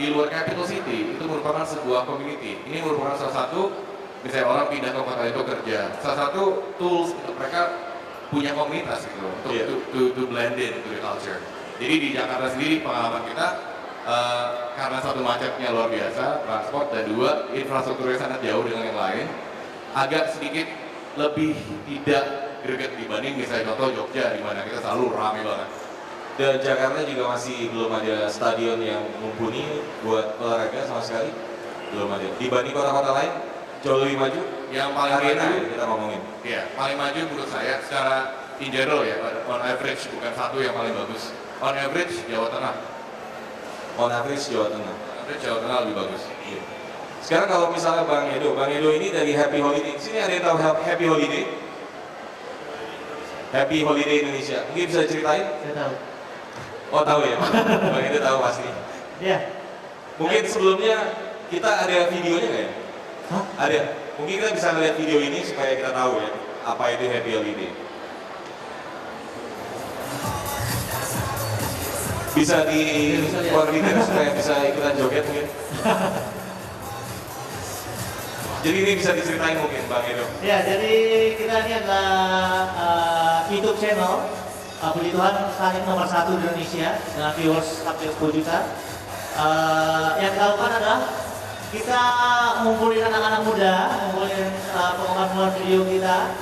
di luar capital city itu merupakan sebuah community. Ini merupakan salah satu, misalnya orang pindah ke kota itu kerja, salah satu tools untuk mereka punya komunitas gitu, untuk to blend in to the culture. Jadi di Jakarta sendiri pengalaman kita, karena satu macetnya luar biasa, transport, dan 2 infrastrukturnya sangat jauh dengan yang lain, agak sedikit lebih tidak greget dibanding misalnya contoh Jogja, di mana kita selalu ramai banget. Dan Jakarta juga masih belum ada stadion yang mumpuni buat olahraga sama sekali, belum ada. Dibanding kota-kota lain jauh lebih maju. Yang paling maju kita ngomongin. Iya, paling maju menurut saya secara in general ya, on average, bukan satu yang paling bagus. On average Jawa Tengah. On average Jawa Tengah. On average Jawa Tengah lebih bagus. Iya. Sekarang kalau misalnya Bang Edo ini dari Happy Holiday. Sini ada yang tahu Happy Holiday? Happy Holiday Indonesia. Mungkin bisa ceritain? Saya tahu. Oh tahu ya, Bang Edo tahu pasti. Iya. Mungkin sebelumnya Kita ada videonya nggak ya? Hah? Ada. Mungkin kita bisa lihat video ini supaya kita tahu ya apa itu Happy Holiday. Bisa koordinir supaya bisa ikutan joget mungkin. Jadi ini bisa diceritain mungkin Bang Edo. Ya, jadi kita ini adalah YouTube channel Puji Tuhan saat ini nomor 1 di Indonesia dengan viewers hampir 10 juta. Yang kita lakukan adalah kita ngumpulin anak-anak muda, ngumpulin penggemar video kita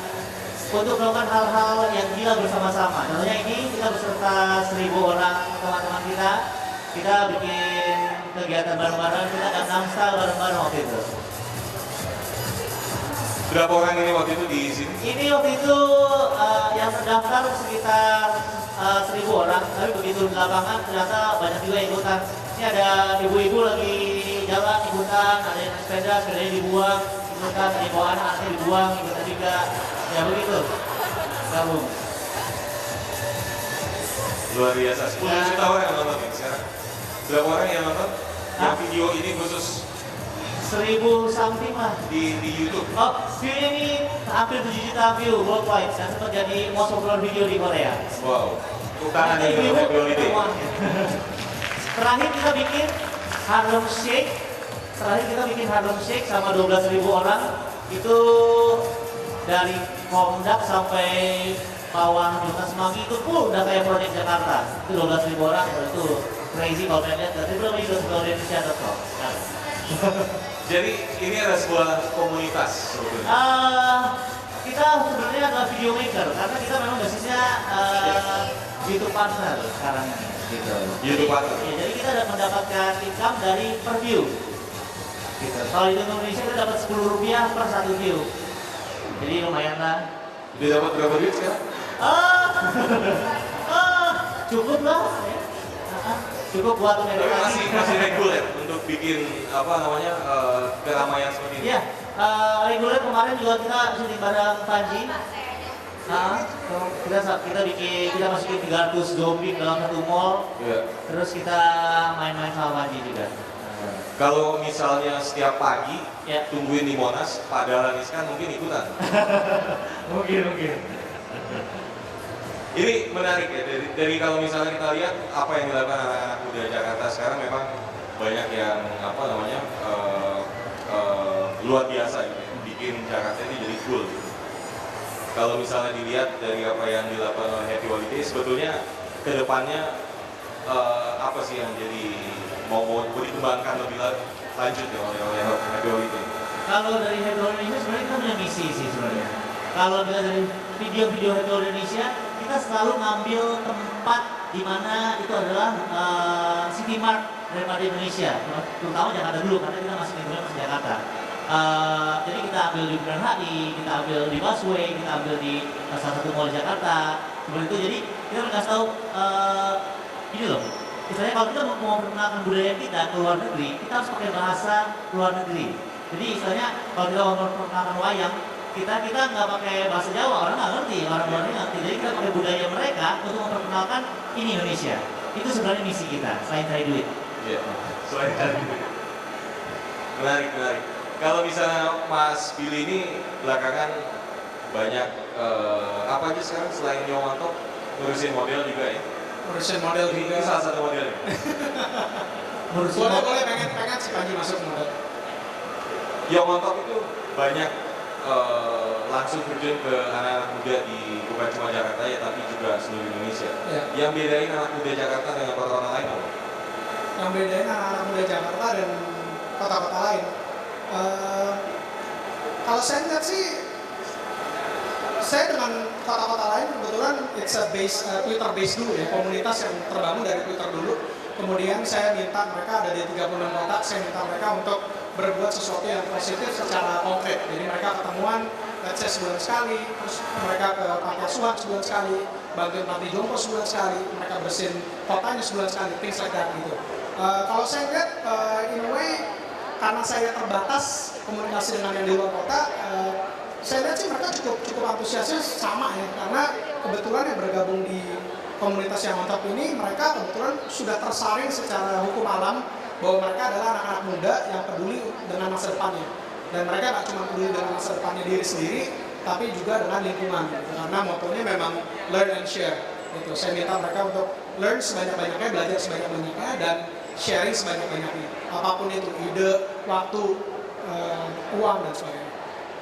untuk melakukan hal-hal yang gila bersama-sama. Contohnya ini kita beserta 1000 orang teman-teman kita bikin kegiatan bareng-bareng, kita ada namsta bareng-bareng waktu itu. Berapa orang ini waktu itu di sini? Ini waktu itu yang terdaftar sekitar 1000 orang, tapi begitu di lapangan ternyata banyak juga yang ikutan. Ini ada ibu-ibu lagi jalan ikutan, ada yang naik sepedanya dibuang, ikutan, ada yang bawa anaknya dibuang, ikutan juga. Ya begitu, gabung. Luar biasa, 10 juta orang yang nonton ini sekarang. Berapa orang yang nonton? Yang video ini khusus 1000 something lah di YouTube. Oh, video ini hampir 7 juta view worldwide dan sempat jadi most popular video di Korea. Wow, tangan yang Happy Holiday. Terakhir kita bikin Harlem Shake. Sama 12.000 orang. Itu dari Komdak sampai bawah Jota Semanggi itu udah kayak Project Jakarta. Itu 12.000 orang, itu crazy kalau kalian lihat. Tapi belum juga sebuah Indonesia.com. Jadi ini adalah sebuah komunitas sebetulnya. Kita sebenarnya adalah video maker karena kita memang basisnya YouTube partner sekarang ini. Gitu. YouTube partner. Ya, jadi kita dapat mendapatkan income dari per view. Gitu. Kalau di Indonesia kita dapat Rp10 per 1 view. Jadi lumayan lah. Udah dapat berapa duit sekarang? Cukup lah. Ya. Cukup buat tapi masih reguler untuk bikin keramaian seperti ini. Iya, reguler kemarin juga kita syuting bareng Panji. Kita masukin 300 zombie dalam satu mall. Yeah. Terus kita main-main sama Panji juga. Kalau misalnya setiap pagi tungguin di Monas, Pak Dahlan Iskan mungkin ikutan. mungkin. Ini menarik ya, dari kalau misalnya kita lihat apa yang dilakukan anak-anak muda Jakarta sekarang memang banyak yang luar biasa gitu, bikin Jakarta ini jadi cool. Gitu. Kalau misalnya dilihat dari apa yang dilakukan oleh Happy Holiday, sebetulnya kedepannya apa sih yang jadi mau dikembangkan lebih lanjut ya oleh Happy Holiday? Kalau dari Happy Holiday sebenarnya kita punya misi sih sebenarnya. Kalau dari video-video Happy Holiday Indonesia, kita selalu ngambil tempat di mana itu adalah city mark daripada Indonesia, terutama Jakarta dulu karena kita masih masih Jakarta. Jadi kita ambil di Bundaran HI, kita ambil di Busway, kita ambil di salah satu mall Jakarta, seperti itu. Jadi kita mengasih tahu ini loh. Misalnya kalau kita mau memperkenalkan budaya kita ke luar negeri, kita harus pakai bahasa luar negeri. Jadi istilahnya kalau kita mau memperkenalkan wayang, kita nggak pakai bahasa Jawa, orang nggak ngerti, orang luar negeri ngerti. Jadi kita pakai budaya mereka untuk memperkenalkan ini Indonesia. Itu sebenarnya misi kita, selain cari duit. Iya, selain cari duit. Menarik. Kalau misalnya Mas Billy ini belakangan banyak apa aja sekarang selain Yomanto ngurusin model juga ya? Ngurusin model juga. Ini salah satu modelnya. boleh pengen si Panji masuk model. Yomanto itu banyak langsung terjun ke anak-anak muda di bukan cuma Jakarta ya tapi juga seluruh Indonesia. Ya. Yang bedain anak muda Jakarta dengan kota-kota lain apa? Yang bedain anak-anak muda Jakarta dan kota-kota lain. Kalau saya lihat sih, saya dengan kota-kota lain kebetulan it's a base Twitter base dulu ya, komunitas yang terbangun dari Twitter dulu. Kemudian saya minta mereka ada di 36 kota, saya minta mereka untuk berbuat sesuatu yang positif secara konkret. Jadi mereka ketemuan, let's say sebulan sekali, terus mereka ke panti asuhan sebulan sekali, bantuin panti jompo sebulan sekali, mereka bersihin kotanya sebulan sekali, things like that gitu. Kalau saya lihat, in a way, karena saya terbatas komunikasi dengan yang di luar kota, saya lihat sih mereka cukup antusiasnya sama ya, karena kebetulan yang bergabung di komunitas yang mantap ini, mereka kebetulan sudah tersaring secara hukum alam bahwa mereka adalah anak-anak muda yang peduli dengan masa depannya. Dan mereka nggak cuma peduli dengan masa depannya diri sendiri, tapi juga dengan lingkungan. Gitu. Karena motonya memang learn and share. Gitu. Saya minta mereka untuk learn sebanyak-banyaknya, belajar sebanyak-banyaknya, dan sharing sebanyak-banyaknya. Apapun itu, ide, waktu, uang, dan sebagainya.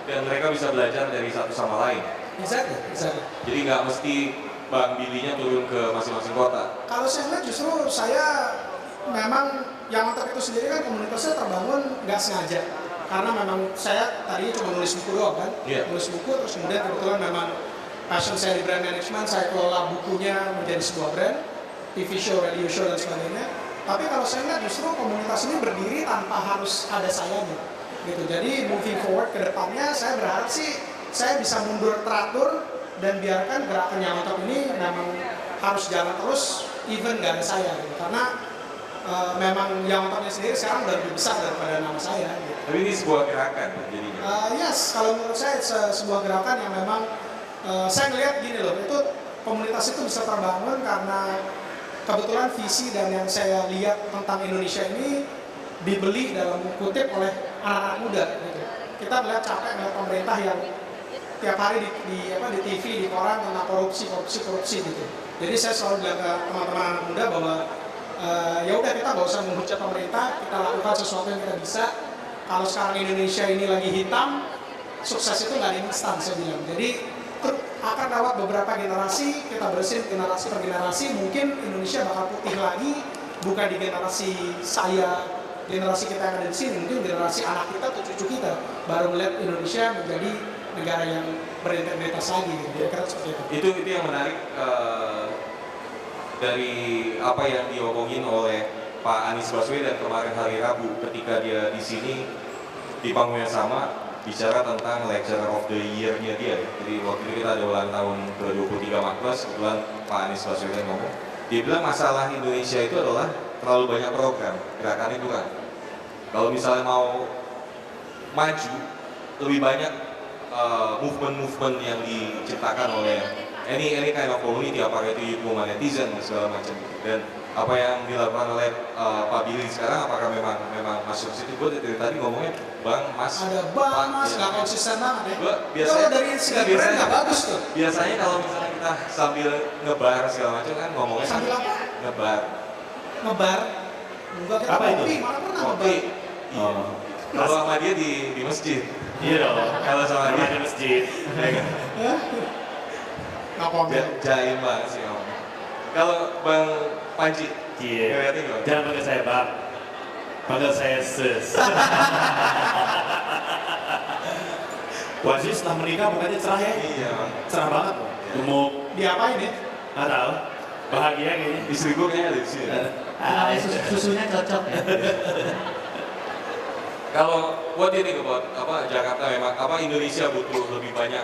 Dan mereka bisa belajar dari satu sama lain. Exactly. Jadi nggak mesti Bang Billy-nya turun ke masing-masing kota. Kalau saya lihat justru saya memang yang otak itu sendiri kan komunitasnya terbangun nggak sengaja. Karena memang saya tadinya cuma nulis buku doang kan. Nulis buku terus kemudian kebetulan memang passion saya di brand management, saya kelola bukunya menjadi sebuah brand, TV show, radio show, dan sebagainya. Tapi kalau saya lihat justru komunitas ini berdiri tanpa harus ada sayanya. Gitu. Jadi moving forward ke depannya saya berharap sih saya bisa mundur teratur dan biarkan gerakan yang otak ini memang harus jalan terus even nggak ada saya gitu. Karena memang yang otoknya sendiri sekarang udah lebih besar daripada nama saya gitu. Tapi ini sebuah gerakan jadinya. Yes, kalau menurut saya sebuah gerakan yang memang saya ngelihat gini loh, itu komunitas itu bisa terbangun karena kebetulan visi dan yang saya lihat tentang Indonesia ini dibeli dalam kutip oleh anak-anak muda gitu. Kita melihat capek melihat pemerintah yang tiap hari di TV, di koran tentang korupsi gitu. Jadi saya selalu bilang ke teman-teman anak muda bahwa ya udah kita nggak usah menghujat pemerintah, kita lakukan sesuatu yang kita bisa. Kalau sekarang Indonesia ini lagi hitam, sukses itu nggak instan saya bilang. Jadi akan lewat beberapa generasi, kita bersihin generasi per generasi, mungkin Indonesia bakal putih lagi, bukan di generasi saya, generasi kita yang ada di sini, mungkin generasi anak kita atau cucu kita baru melihat Indonesia menjadi negara yang berintegritas lagi gitu. Kira-kira seperti itu. Itu yang menarik dari apa yang diomongin oleh Pak Anies Baswedan kemarin hari Rabu ketika dia di sini di panggung yang sama bicara tentang Lecturer of the Year-nya dia. Jadi waktu itu kita ada ulang tahun ke-23 Makros, kebetulan Pak Anies Baswedan ngomong. Dia bilang masalah Indonesia itu adalah terlalu banyak program, gerakannya kurang. Kalau misalnya mau maju, lebih banyak movement-movement yang diciptakan oleh any kind of community, apakah itu youth movement, netizen, dan segala macam. Dan apa yang dilakukan oleh Pak Billy sekarang, apakah memang masuk ke situ? Gue dari tadi ngomongnya Bang, Mas. Ada Bang, Mas, nggak konsisten banget ya. Biasanya kalau dari segi brand nggak bagus tuh. Biasanya kalau misalnya kita sambil ngebar segala macam kan ngomongnya Sambil apa? Ngebar. Ngebar? Enggak, kita Apa itu? kopi, mana pernah Kopi. ngebar. Oh. Kalau sama dia di masjid. Iya dong. Kalau sama dia di masjid. ya kan? Nggak komen. Jaim banget sih om. Kalau Bang Panji, Iya. ngeliatin nggak? Jangan panggil saya Bang. Panggil saya Sis. Wah sih setelah menikah mukanya cerah ya? Iya Bang. Cerah banget. Gemuk. Diapain ya? Nggak tahu. Bahagia kayaknya. Istri gue kayaknya ada di sini. Susunya cocok ya. Kalau what do you think about Jakarta memang Indonesia butuh lebih banyak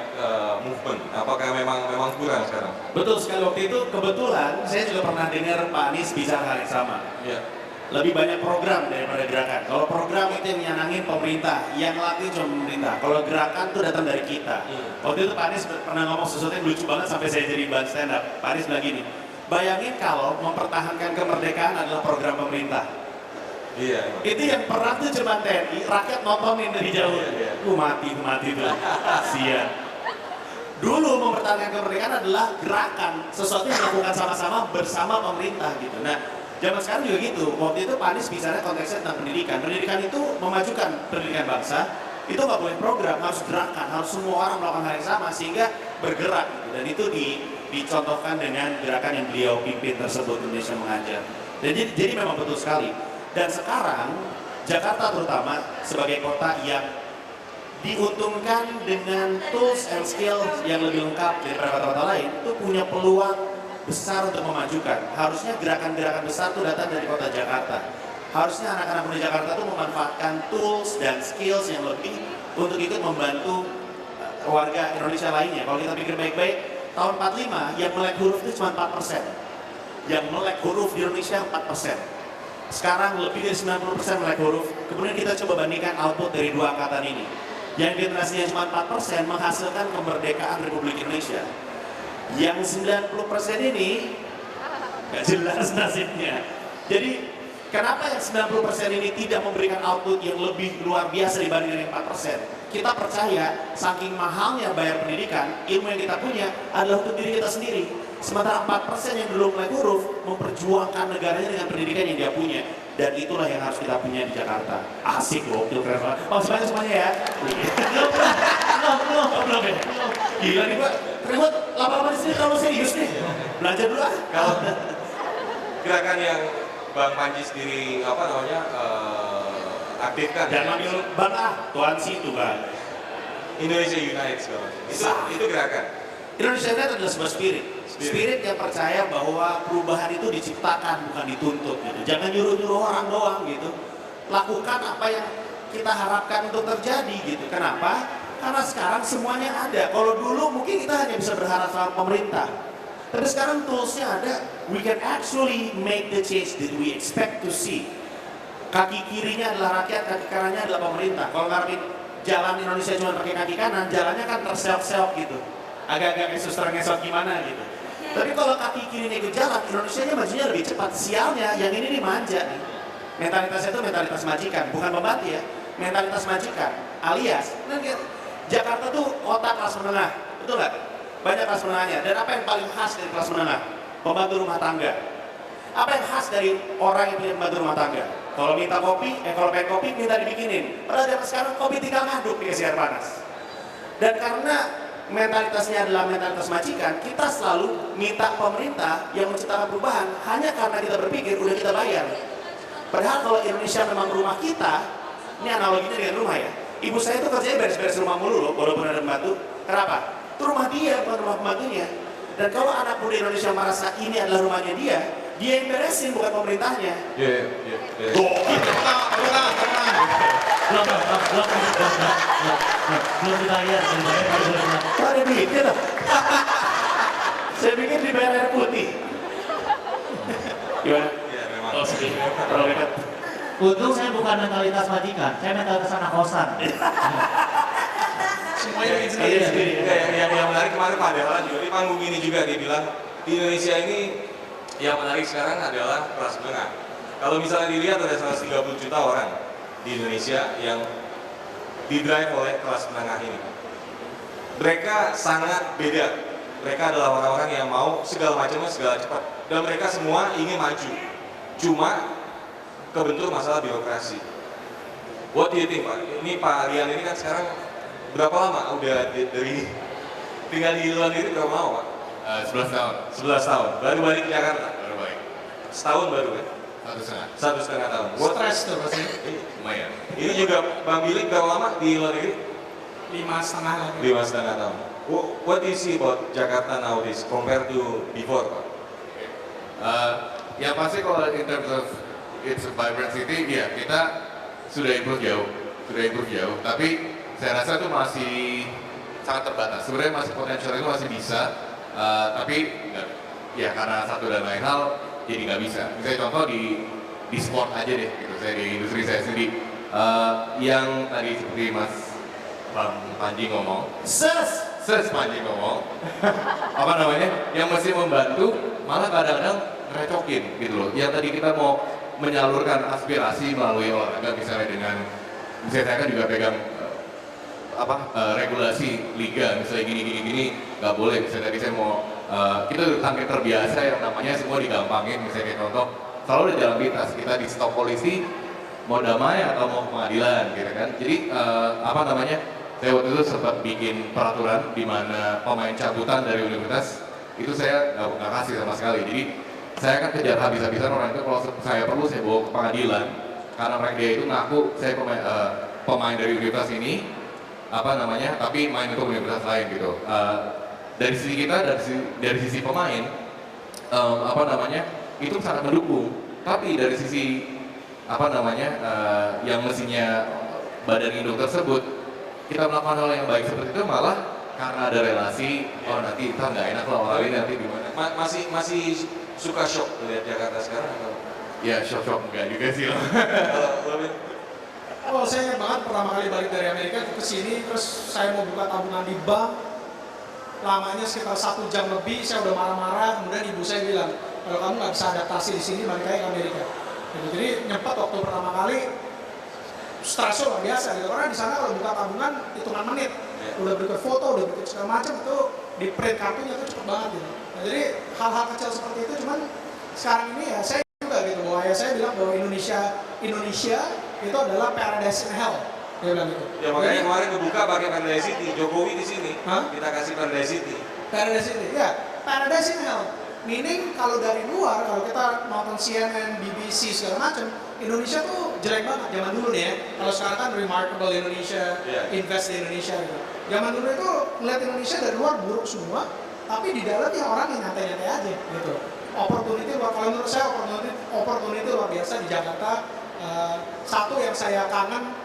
movement? Apakah memang kurang sekarang? Betul sekali, waktu itu kebetulan saya juga pernah dengar Pak Anies bicara hal yang sama. Iya. Lebih banyak program daripada gerakan. Kalau program itu yang nyanangin pemerintah, yang latih cuma pemerintah. Kalau gerakan itu datang dari kita. Waktu itu Pak Anies pernah ngomong sesuatu yang lucu banget sampai saya jadi bahan stand up. Pak Anies bilang gini, bayangin kalau mempertahankan kemerdekaan adalah program pemerintah. Iya. Itu yang perang tuh cuma TNI, rakyat nontonin dari jauh. Mati tuh. Sian. Dulu mempertahankan kemerdekaan adalah gerakan, sesuatu yang dilakukan sama-sama bersama pemerintah gitu. Nah, zaman sekarang juga gitu. Waktu itu Pak Anies bicara konteksnya tentang pendidikan. Pendidikan itu memajukan pendidikan bangsa. Itu nggak boleh program, harus gerakan, harus semua orang melakukan hal yang sama sehingga bergerak. Gitu. Dan itu dicontohkan dengan gerakan yang beliau pimpin tersebut, Indonesia Mengajar. Dan jadi memang betul sekali. Dan sekarang Jakarta terutama sebagai kota yang diuntungkan dengan tools and skills yang lebih lengkap daripada kota-kota lain, itu punya peluang besar untuk memajukan. Harusnya gerakan-gerakan besar itu datang dari kota Jakarta. Harusnya anak-anak muda Jakarta itu memanfaatkan tools dan skills yang lebih untuk ikut membantu warga Indonesia lainnya. Kalau kita pikir baik-baik, tahun 45 yang melek huruf itu cuma 4%. Yang melek huruf di Indonesia 4%. Sekarang lebih dari 90% melek huruf. Kemudian kita coba bandingkan output dari dua angkatan ini. Yang generasinya cuma 4% menghasilkan kemerdekaan Republik Indonesia. Yang 90% ini nggak jelas nasibnya. Jadi Kenapa yang 90% ini tidak memberikan output yang lebih luar biasa dibanding dengan 4%? Kita percaya saking mahalnya bayar pendidikan, ilmu yang kita punya adalah untuk diri kita sendiri. Sementara 4% yang belum melek huruf memperjuangkan negaranya dengan pendidikan yang dia punya. Dan itulah yang harus kita punya di Jakarta. Asik loh, itu keren banget. Oh semuanya ya. Belum ya. Gila nih Pak, keren banget. Lama-lama di sini terlalu serius nih. Belajar dulu ah. Kalau gerakan yang Bang Panji sendiri aktifkan. Jangan manggil Bang Tuan situ Bang. Indonesia United segala macam. Itu gerakan. Indonesia United adalah sebuah spirit yang percaya bahwa perubahan itu diciptakan bukan dituntut gitu. Jangan nyuruh-nyuruh orang doang gitu. Lakukan apa yang kita harapkan untuk terjadi gitu. Kenapa? Karena sekarang semuanya ada. Kalau dulu mungkin kita hanya bisa berharap sama pemerintah. Tapi sekarang toolsnya ada. We can actually make the change that we expect to see. Kaki kirinya adalah rakyat, kaki kanannya adalah pemerintah. Kalau ngarepin jalan Indonesia cuma pakai kaki kanan, jalannya kan terseok-seok gitu. Agak-agak kayak suster ngesot gimana gitu. Tapi kalau kaki kirinya ikut jalan, Indonesia majunya lebih cepat. Sialnya, yang ini nih manja nih. Mentalitasnya itu mentalitas majikan, bukan pembantu ya. Mentalitas majikan, alias, Jakarta tuh kota kelas menengah, betul nggak? Banyak kelas menengahnya. Dan apa yang paling khas dari kelas menengah? Pembantu rumah tangga. Apa yang khas dari orang yang punya pembantu rumah tangga? Kalau minta kopi, kalau pengen kopi minta dibikinin. Padahal zaman sekarang kopi tinggal ngaduk dikasih air panas. Dan karena mentalitasnya adalah mentalitas majikan, kita selalu minta pemerintah yang menciptakan perubahan hanya karena kita berpikir udah kita bayar. Padahal kalau Indonesia memang rumah kita, ini analoginya dengan rumah ya. Ibu saya tuh kerjanya beres-beres rumah mulu loh, walaupun ada pembantu. Kenapa? Itu rumah dia, bukan rumah pembantunya. Dan kalau anak muda Indonesia merasa ini adalah rumahnya dia yang beresin, bukan pemerintahnya. Iya. Belum dibayar. Kok ada duitnya tuh? Saya pikir dibayar air putih. Gimana? Iya, memang. Oh sedih. Terlalu dekat. Untung saya bukan mentalitas majikan, saya mentalitas anak kosan. Semuanya bikin Iya, sendiri. Yang menarik kemarin Pak Dahlan juga di panggung ini juga dia bilang di Indonesia ini yang menarik sekarang adalah kelas menengah. Kalau misalnya dilihat ada 130 juta orang di Indonesia yang didrive oleh kelas menengah ini. Mereka sangat beda. Mereka adalah orang-orang yang mau segala macamnya segala cepat. Dan mereka semua ingin maju. Cuma kebentur masalah birokrasi. What do you think Pak? Ini Pak Rian ini kan sekarang berapa lama udah dari tinggal di luar negeri berapa lama Pak? 11 tahun. 11 tahun. Baru balik ke Jakarta. Baru baik. Setahun baru kan? 1,5. 1,5 tahun. Stres tuh pasti. Lumayan. Ini juga Bang Billy berapa lama di luar negeri? 5,5 lagi. 5,5 tahun. What do you see about Jakarta nowadays compared to before Pak? Yang pasti kalau in terms of it's a vibrant city, ya kita sudah improve jauh. Tapi saya rasa itu masih sangat terbatas. Sebenarnya masih potensial itu masih bisa, tapi ya karena satu dan lain hal jadi nggak bisa. Misalnya contoh di sport aja deh, gitu. Saya di industri saya sendiri, yang tadi seperti Mas Bang Panji ngomong, Panji ngomong, apa namanya, yang mesti membantu malah kadang-kadang ngerecokin gitu loh. Yang tadi kita mau menyalurkan aspirasi melalui olahraga misalnya dengan, misalnya saya kan juga pegang regulasi liga, misalnya gini nggak boleh. Misalnya tadi saya mau kita udah sampai terbiasa yang namanya semua digampangin. Misalnya kayak contoh selalu ada jalan pintas, kita di stop polisi mau damai atau mau pengadilan gitu kan. Jadi saya waktu itu sempat bikin peraturan di mana pemain cabutan dari universitas itu saya nggak kasih sama sekali. Jadi saya akan kejar habis-habisan orang itu, kalau saya perlu saya bawa ke pengadilan karena mereka dia itu ngaku saya pemain dari universitas ini tapi main untuk universitas lain gitu. Dari sisi kita, dari sisi pemain itu sangat mendukung, tapi dari sisi yang mestinya badan induk tersebut kita melakukan hal yang baik seperti itu malah karena ada relasi, nanti kita nggak enak lah orang lain nanti gimana. Masih suka shock melihat Jakarta sekarang atau? Ya shock enggak juga sih. Oh, saya ingat banget pertama kali balik dari Amerika ke sini, terus saya mau buka tabungan di bank, lamanya sekitar 1 jam lebih, saya udah marah-marah, kemudian ibu saya bilang, kalau kamu nggak bisa adaptasi di sini, balik aja ke Amerika. Gitu. Jadi nyempet waktu pertama kali stresnya luar biasa gitu, karena di sana kalau buka tabungan hitungan menit, udah berikut foto, udah berikut segala macam, itu di print kartunya itu cepet banget gitu. Nah, jadi hal-hal kecil seperti itu, cuman sekarang ini ya saya juga gitu bahwa ya saya bilang bahwa Indonesia itu adalah paradise in hell, dia bilang gitu. Ya makanya kemarin kebuka pakai Paradise City, Jokowi di sini, Hah? kita kasih Paradise City. Paradise City, ya paradise in hell. Meaning kalau dari luar, kalau kita nonton CNN, BBC segala macam, Indonesia tuh jelek banget zaman dulu nih ya. Kalau sekarang kan remarkable Indonesia, invest di Indonesia gitu. Zaman dulu itu melihat Indonesia dari luar buruk semua, tapi di dalam ya orang yang nyantai-nyantai aja gitu. Opportunity, kalau menurut saya opportunity luar biasa di Jakarta. Satu yang saya kangen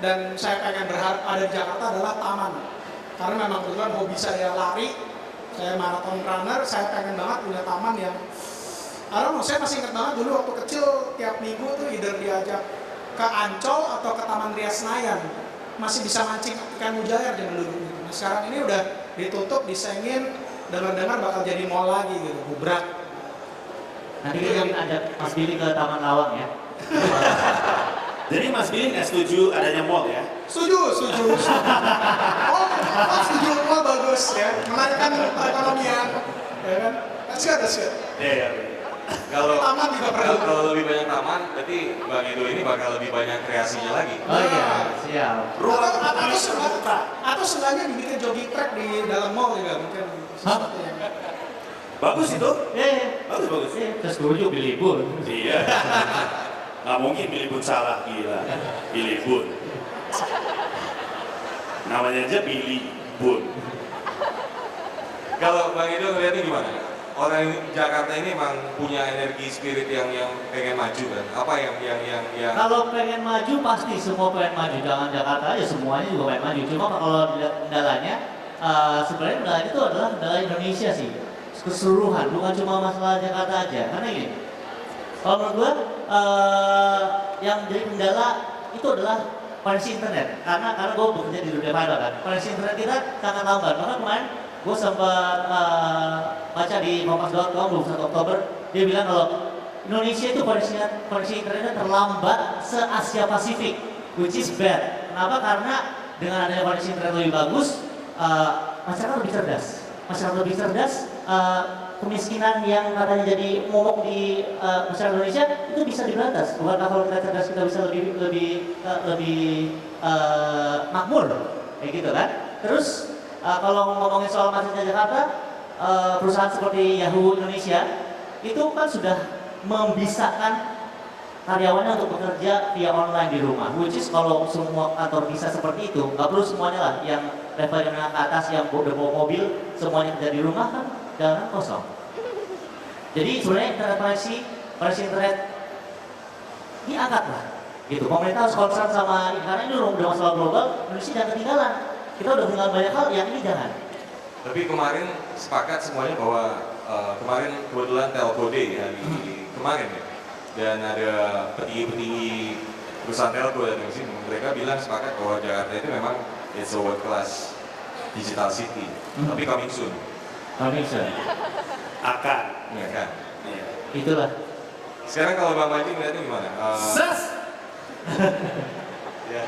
dan saya pengen berharap ada di Jakarta adalah taman. Karena memang kebetulan hobi saya lari, saya marathon runner, saya pengen banget punya taman yang saya masih ingat banget dulu waktu kecil tiap minggu tuh either diajak ke Ancol atau ke Taman Ria Senayan, masih bisa mancing ikan mujair zaman dulu gitu. Nah, sekarang ini udah ditutup, disengin, dengar-dengar bakal jadi mall lagi gitu, gubrak. Nanti kita ajak Mas Billy ke Taman Lawang ya. Jadi Mas Billy nggak setuju adanya mall ya? Setuju. Oh, setuju, mall bagus ya, menaikkan perekonomian, ya kan? That's good. Iya. Kalau Taman juga perlu. kalau lebih banyak taman, berarti Bang Edo ini bakal lebih banyak kreasinya lagi. Oh iya, siap. Atau seenggaknya dibikin jogging track di dalam mall juga mungkin sesuatu yang Bagus itu? Bagus. Terus setuju Billy Bull. Iya. Nggak mungkin Billy Bull salah, gila. Billy Bull. Namanya aja Billy Bull. Kalau Bang Edo ngeliatnya gimana? Orang Jakarta ini emang punya energi spirit yang pengen maju kan? Apa yang Kalau pengen maju pasti semua pengen maju, jangan Jakarta aja, semuanya juga pengen maju. Cuma kalau dilihat kendalanya, sebenarnya kendala itu adalah kendala Indonesia sih, keseluruhan, bukan cuma masalah Jakarta aja. Karena gini, kalau menurut gue yang jadi kendala itu adalah koneksi internet. Karena gue bekerja di dunia fiber kan, koneksi internet kita sangat lambat. Maka kemarin gue sempat baca di kompas.com 21 Oktober, dia bilang kalau Indonesia itu koneksi internetnya terlambat se-Asia Pasifik, which is bad. Kenapa? Karena dengan adanya koneksi internet lebih bagus, masyarakat lebih cerdas, kemiskinan yang katanya jadi momok di masyarakat Indonesia itu bisa diberantas. Bukankah kalau kita cerdas kita bisa lebih makmur, kayak gitu kan? Terus kalau ngomongin soal macetnya Jakarta, perusahaan seperti Yahoo Indonesia itu kan sudah membisakan karyawannya untuk bekerja via online di rumah. Which is kalau semua kantor bisa seperti itu, nggak perlu semuanya lah yang level menengah ke atas yang udah bawa mobil semuanya kerja di rumah kan jalanan kosong. Jadi sebenarnya koneksi internet diangkat lah. Gitu. Pemerintah harus concern sama ini karena ini udah masalah global. Indonesia jangan ketinggalan. Kita udah ketinggalan banyak hal, yang ini jangan. Tapi kemarin sepakat semuanya bahwa kemarin kebetulan Telco Day hari kemarin ya, dan ada petinggi-petinggi perusahaan telco dan sini, mereka bilang sepakat bahwa Jakarta itu memang it's a world class digital city, tapi coming soon. Akan. Ya kan? Iya. Itulah. Sekarang kalau Bang Manji ngeliatnya gimana? Ya.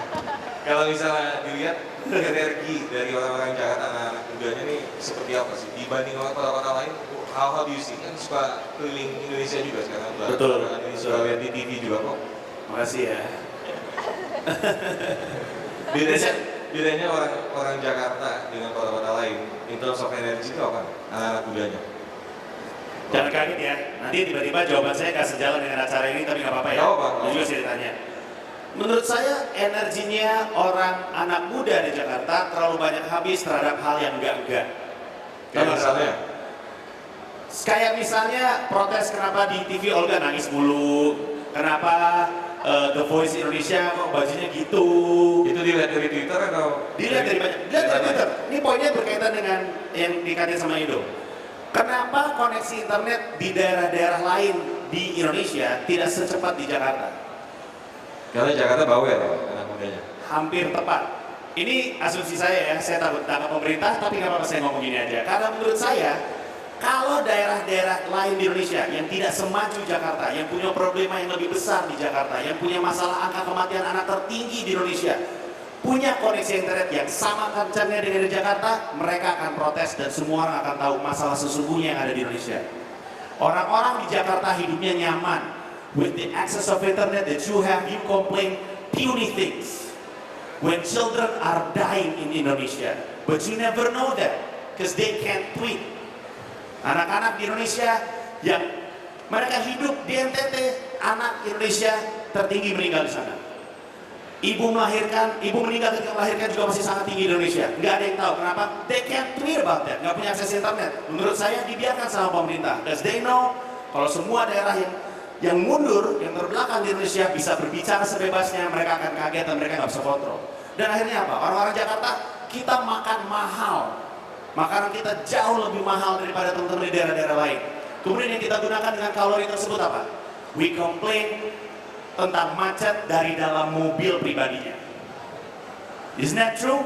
Kalau misalnya dilihat energi dari orang-orang Jakarta, anak-anak mudanya nih seperti apa sih dibanding kota-kota lain? How do you see? Kan suka keliling Indonesia juga sekarang. Betul. Suka lihat di TV juga kok. Makasih ya. Bedanya orang Jakarta dengan kota-kota lain in terms of energi itu apa? Anak-anak mudanya. Jangan kaget ya, nanti tiba-tiba jawaban saya nggak sejalan dengan acara ini, tapi nggak apa-apa ya. Itu juga saya ditanya. Menurut saya energinya orang anak muda di Jakarta terlalu banyak habis terhadap hal yang enggak-enggak. Kayak misalnya protes kenapa di TV Olga nangis mulu, kenapa The Voice Indonesia kok bajunya gitu. Itu dilihat dari Twitter atau? Dilihat dari Twitter. Ini poinnya berkaitan dengan yang dikatain sama Indo. Kenapa koneksi internet di daerah-daerah lain di Indonesia tidak secepat di Jakarta? Karena Jakarta bawel anak mudanya. Hampir tepat. Ini asumsi saya ya, saya takut tangkap pemerintah, tapi nggak apa-apa saya ngomong gini aja. Karena menurut saya, Kalau daerah-daerah lain di Indonesia yang tidak semaju Jakarta, yang punya problema yang lebih besar di Jakarta, yang punya masalah angka kematian anak tertinggi di Indonesia, punya koneksi internet yang sama kencangnya dengan di Jakarta, mereka akan protes dan semua orang akan tahu masalah sesungguhnya yang ada di Indonesia. Orang-orang di Jakarta hidupnya nyaman. With the access of internet that you have, you complain puny things. When children are dying in Indonesia, but you never know that because they can't tweet. Anak-anak di Indonesia yang mereka hidup di NTT, anak Indonesia tertinggi meninggal di sana. Ibu meninggal ketika melahirkan juga masih sangat tinggi di Indonesia. Nggak ada yang tahu kenapa. They can't tweet about that. Nggak punya akses internet. Menurut saya dibiarkan sama pemerintah. Because they know kalau semua daerah yang mundur, yang terbelakang di Indonesia bisa berbicara sebebasnya, mereka akan kaget dan mereka nggak bisa kontrol. Dan akhirnya apa? Orang-orang Jakarta, kita makan mahal. Makanan kita jauh lebih mahal daripada teman-teman di daerah-daerah lain. Kemudian yang kita gunakan dengan kalori tersebut apa? We complain tentang macet dari dalam mobil pribadinya. Isn't that true?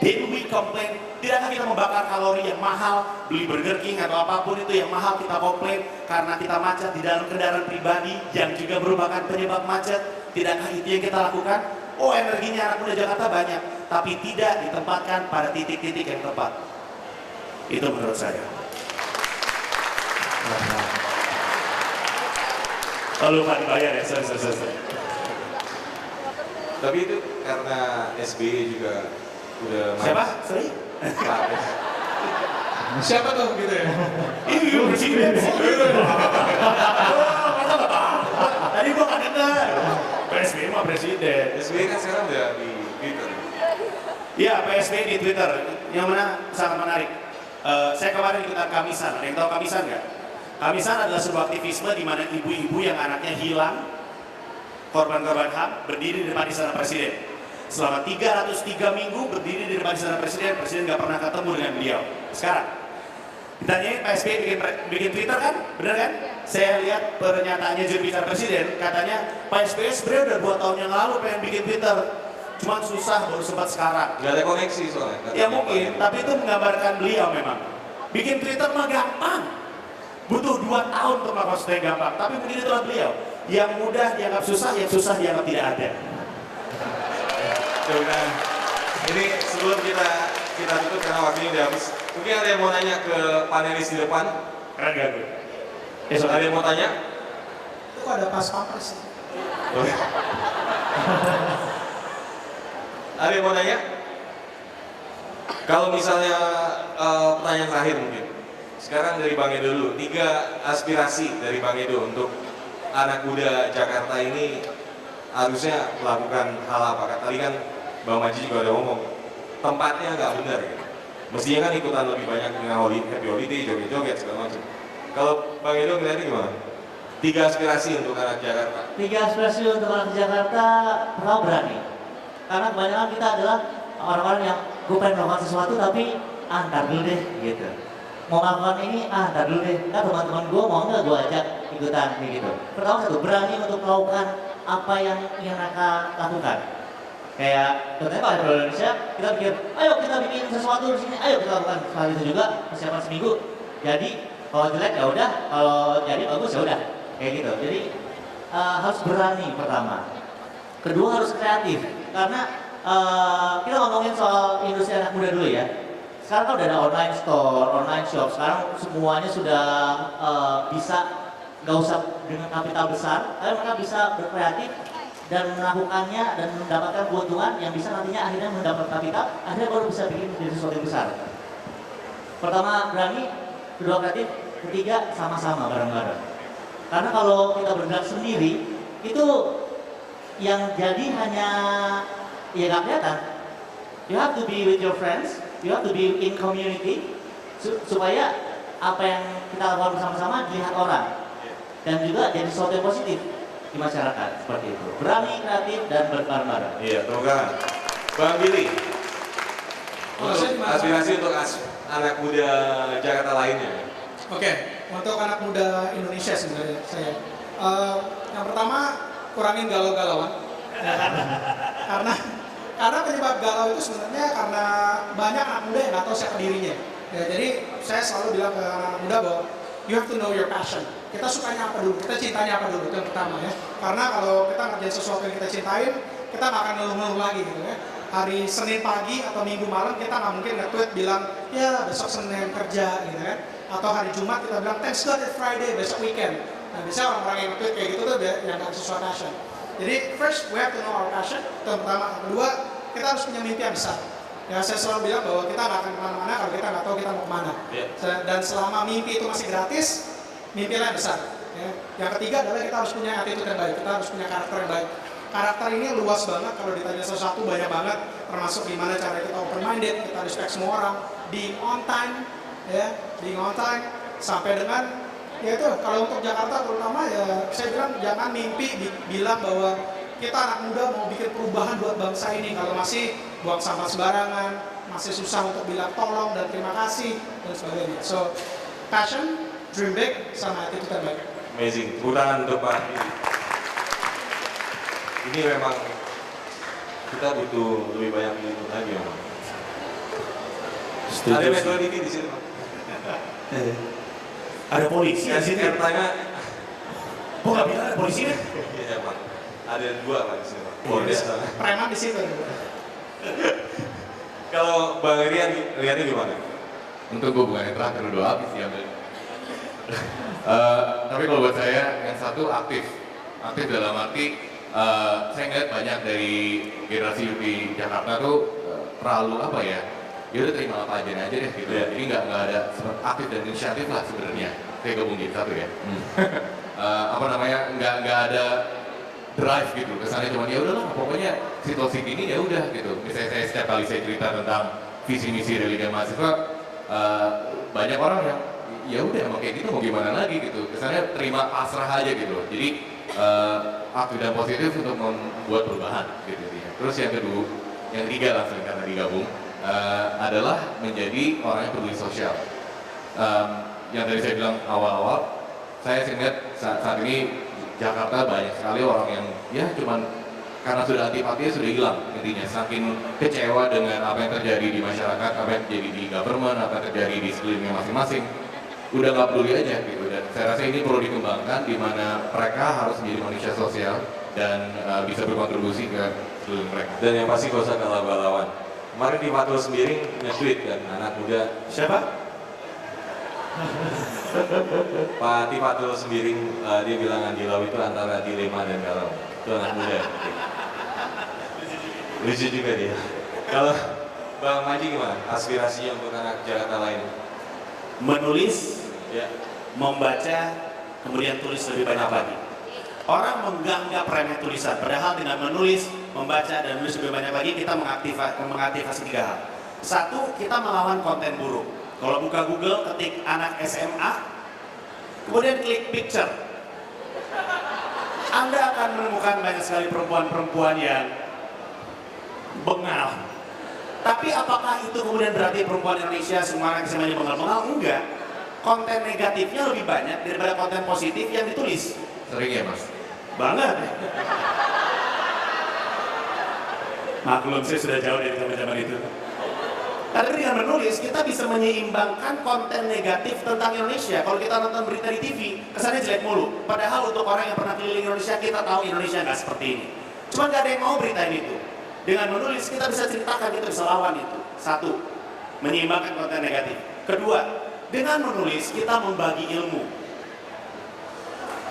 Did we complain? Tidakkah kita membakar kalori yang mahal, beli Burger King atau apapun itu yang mahal, kita komplain karena kita macet di dalam kendaraan pribadi yang juga merupakan penyebab macet? Tidakkah itu yang kita lakukan? Oh, energinya anak muda Jakarta banyak, tapi tidak ditempatkan pada titik-titik yang tepat. Itu menurut saya. Lalu Pak dibayar ya, sorry. Tapi itu karena SBY juga udah Siapa? Sorry? Siapa tuh gitu ya? Ini presiden. Tadi gua nggak dengar. PSBY mah presiden. SBY kan sekarang udah di Twitter. Iya, PSBY di Twitter. Yang mana sangat menarik. Saya kemarin ikutan Kamisan. Ada yang tahu Kamisan nggak? Kamisan adalah sebuah aktivisme di mana ibu-ibu yang anaknya hilang, korban-korban HAM, berdiri di depan istana presiden. Selama 303 minggu berdiri di depan istana presiden, presiden nggak pernah ketemu dengan beliau. Sekarang, ditanyain Pak SBY bikin Twitter kan? Bener kan? Saya lihat pernyataannya juru bicara presiden, katanya Pak SBY sebenarnya udah 2 tahun yang lalu pengen bikin Twitter. Cuma susah, baru sempat sekarang. Gak ada koneksi soalnya. Ya mungkin, tapi itu menggambarkan beliau memang. Bikin Twitter mah gampang. Butuh 2 tahun untuk melakukan sesuatu yang gampang. Tapi mungkin itulah beliau. Yang mudah dianggap susah, yang susah dianggap tidak ada. Nah, ini sebelum kita tutup karena waktunya udah habis. Mungkin ada yang mau nanya ke panelis di depan? Keren gak gue? Ada yang mau tanya? Itu kok ada pas pampers sih. Ada yang mau nanya? Kalau misalnya pertanyaan terakhir mungkin. Sekarang dari Bang Edo dulu, 3 aspirasi dari Bang Edo untuk anak muda Jakarta ini harusnya melakukan hal apa? Tadi kan Bang Maji juga udah ngomong, tempatnya nggak benar gitu. Mestinya kan ikutan lebih banyak dengan happy holiday, joget-joget segala macam. Kalau Bang Edo ngeliatnya gimana? 3 aspirasi untuk anak Jakarta. 3 aspirasi untuk anak Jakarta, pertama berani. Karena kebanyakan kita adalah orang-orang yang gue pengen melakukan sesuatu tapi ntar dulu deh gitu. Mau melakukan ini, ntar dulu deh. Kan teman-teman gue mau nggak gue ajak ikutan gitu. Pertama satu, berani untuk melakukan apa yang ingin mereka lakukan. Kayak contohnya kalau di Indonesia, kita pikir, ayo kita bikin sesuatu di sini, ayo kita lakukan hal itu juga, persiapan seminggu. Jadi kalau jelek ya udah, kalau jadi bagus ya udah, kayak gitu. Jadi harus berani pertama. Kedua harus kreatif, karena kita ngomongin soal industri anak muda dulu ya. Sekarang kan udah ada online store, online shop. Sekarang semuanya sudah bisa, nggak usah dengan kapital besar, tapi mereka bisa berkreatif dan melakukannya dan mendapatkan keuntungan yang bisa nantinya akhirnya mendapat kapital, akhirnya baru bisa bikin jadi sesuatu yang besar. Pertama berani, kedua kreatif, ketiga sama-sama bareng-bareng. Karena kalau kita bergerak sendiri, itu yang jadi hanya ya nggak kelihatan. You have to be with your friends, you have to be in community supaya apa yang kita lakukan bersama-sama dilihat orang dan juga jadi sesuatu yang positif di masyarakat seperti itu. Berani, kreatif dan bareng-bareng. Iya, terima. Bang Billy. Untuk aspirasi untuk anak muda Jakarta lainnya. Oke, untuk anak muda Indonesia sebenarnya saya. Yang pertama kurangin galau-galauan. karena penyebab galau itu sebenarnya karena banyak anak muda yang nggak tahu siapa dirinya. Ya, jadi saya selalu bilang ke anak muda bahwa you have to know your passion. Kita sukanya apa dulu, kita cintanya apa dulu, itu yang pertama ya. Karena kalau kita ngerjain sesuatu yang kita cintain, kita nggak akan ngeluh-ngeluh lagi gitu ya. Hari Senin pagi atau Minggu malam kita nggak mungkin nge-tweet bilang, ya besok Senin kerja gitu kan. Atau hari Jumat kita bilang, thanks God it's Friday, besok weekend. Nah biasanya orang-orang yang nge-tweet kayak gitu tuh yang nggak sesuai passion. Jadi first we have to know our passion, itu yang pertama. Kedua, kita harus punya mimpi yang besar. Ya saya selalu bilang bahwa kita nggak akan kemana-mana kalau kita nggak tahu kita mau kemana. Dan selama mimpi itu masih gratis, mimpilah yang besar. Ya. Yang ketiga adalah kita harus punya attitude yang baik, kita harus punya karakter yang baik. Karakter ini luas banget, kalau ditanya sesuatu banyak banget, termasuk gimana cara kita open minded, kita respect semua orang, being on time, ya, being on time, sampai dengan ya itu kalau untuk Jakarta terutama ya saya bilang jangan mimpi bilang bahwa kita anak muda mau bikin perubahan buat bangsa ini kalau masih buang sampah sembarangan, masih susah untuk bilang tolong dan terima kasih dan sebagainya. So passion, dream big, sama attitude yang baik. Amazing. Tepuk tangan untuk Pak. Ini memang kita butuh lebih banyak ilmu lagi memang. Ada Metro TV di sini Pak. Ada polisi di sini. Tanya. Oh nggak bilang ada polisi kan? Iya Pak. Ada 2 Pak di sini Pak. Polisi. Preman di situ. Kalau Bang Rian lihatnya gimana? Untuk gue bukan yang terakhir udah habis ya. Tapi kalau buat saya yang satu aktif dalam arti saya ngeliat banyak dari generasi youth di Jakarta tuh terlalu apa ya? Ya udah terima apa aja deh gitu. Jadi nggak ada aktif dan inisiatif lah sebenarnya. Saya gabung jadi satu ya. Apa namanya? Nggak ada drive gitu. Kesannya cuma ya udahlah pokoknya situasi gini ya udah gitu. Misalnya saya setiap kali saya cerita tentang visi misi religi mahasiswa banyak orang yang ya udah emang kayak gitu mau gimana lagi gitu. Kesannya terima pasrah aja gitu. Jadi aktif dan positif untuk membuat perubahan gitu. Terus yang ketiga langsung karena digabung adalah menjadi orang yang peduli sosial. Yang tadi saya bilang awal-awal, saya ingat saat ini Jakarta banyak sekali orang yang ya cuman karena sudah antipatinya sudah hilang intinya, saking kecewa dengan apa yang terjadi di masyarakat, apa yang terjadi di government, apa yang terjadi di sekelilingnya masing-masing, udah nggak peduli aja gitu. Dan saya rasa ini perlu dikembangkan di mana mereka harus menjadi manusia sosial dan bisa berkontribusi ke sekeliling mereka. Dan yang pasti gak usah galau-galauan. Kemarin di Fatul Sembiring nge-tweet kan anak muda. Siapa? Pak Fatul Sembiring dia bilang Andilau itu antara dilema dan galau. Itu anak muda. Lucu juga dia. Kalau Bang Maji gimana? Aspirasinya untuk anak Jakarta lain? Menulis, Ya. membaca, kemudian tulis lebih banyak lagi. Orang menganggap remeh tulisan, padahal dengan menulis, membaca, dan menulis lebih banyak lagi kita mengaktifasi 3 hal. 1, kita melawan konten buruk. Kalau buka Google, ketik anak SMA, kemudian klik picture. Anda akan menemukan banyak sekali perempuan-perempuan yang bengal. Tapi apakah itu kemudian berarti perempuan Indonesia semua anak SMA-nya bengal-bengal? Enggak. Konten negatifnya lebih banyak daripada konten positif yang ditulis. Sering ya Mas? Banget. Maklum saya sudah jauh dari zaman-zaman itu. Tapi dengan menulis kita bisa menyeimbangkan konten negatif tentang Indonesia. Kalau kita nonton berita di TV, kesannya jelek mulu. Padahal untuk orang yang pernah keliling Indonesia, kita tahu Indonesia nggak seperti ini. Cuma nggak ada yang mau beritain itu. Dengan menulis kita bisa ceritakan, kita bisa lawan itu. 1, menyeimbangkan konten negatif. Kedua, dengan menulis kita membagi ilmu.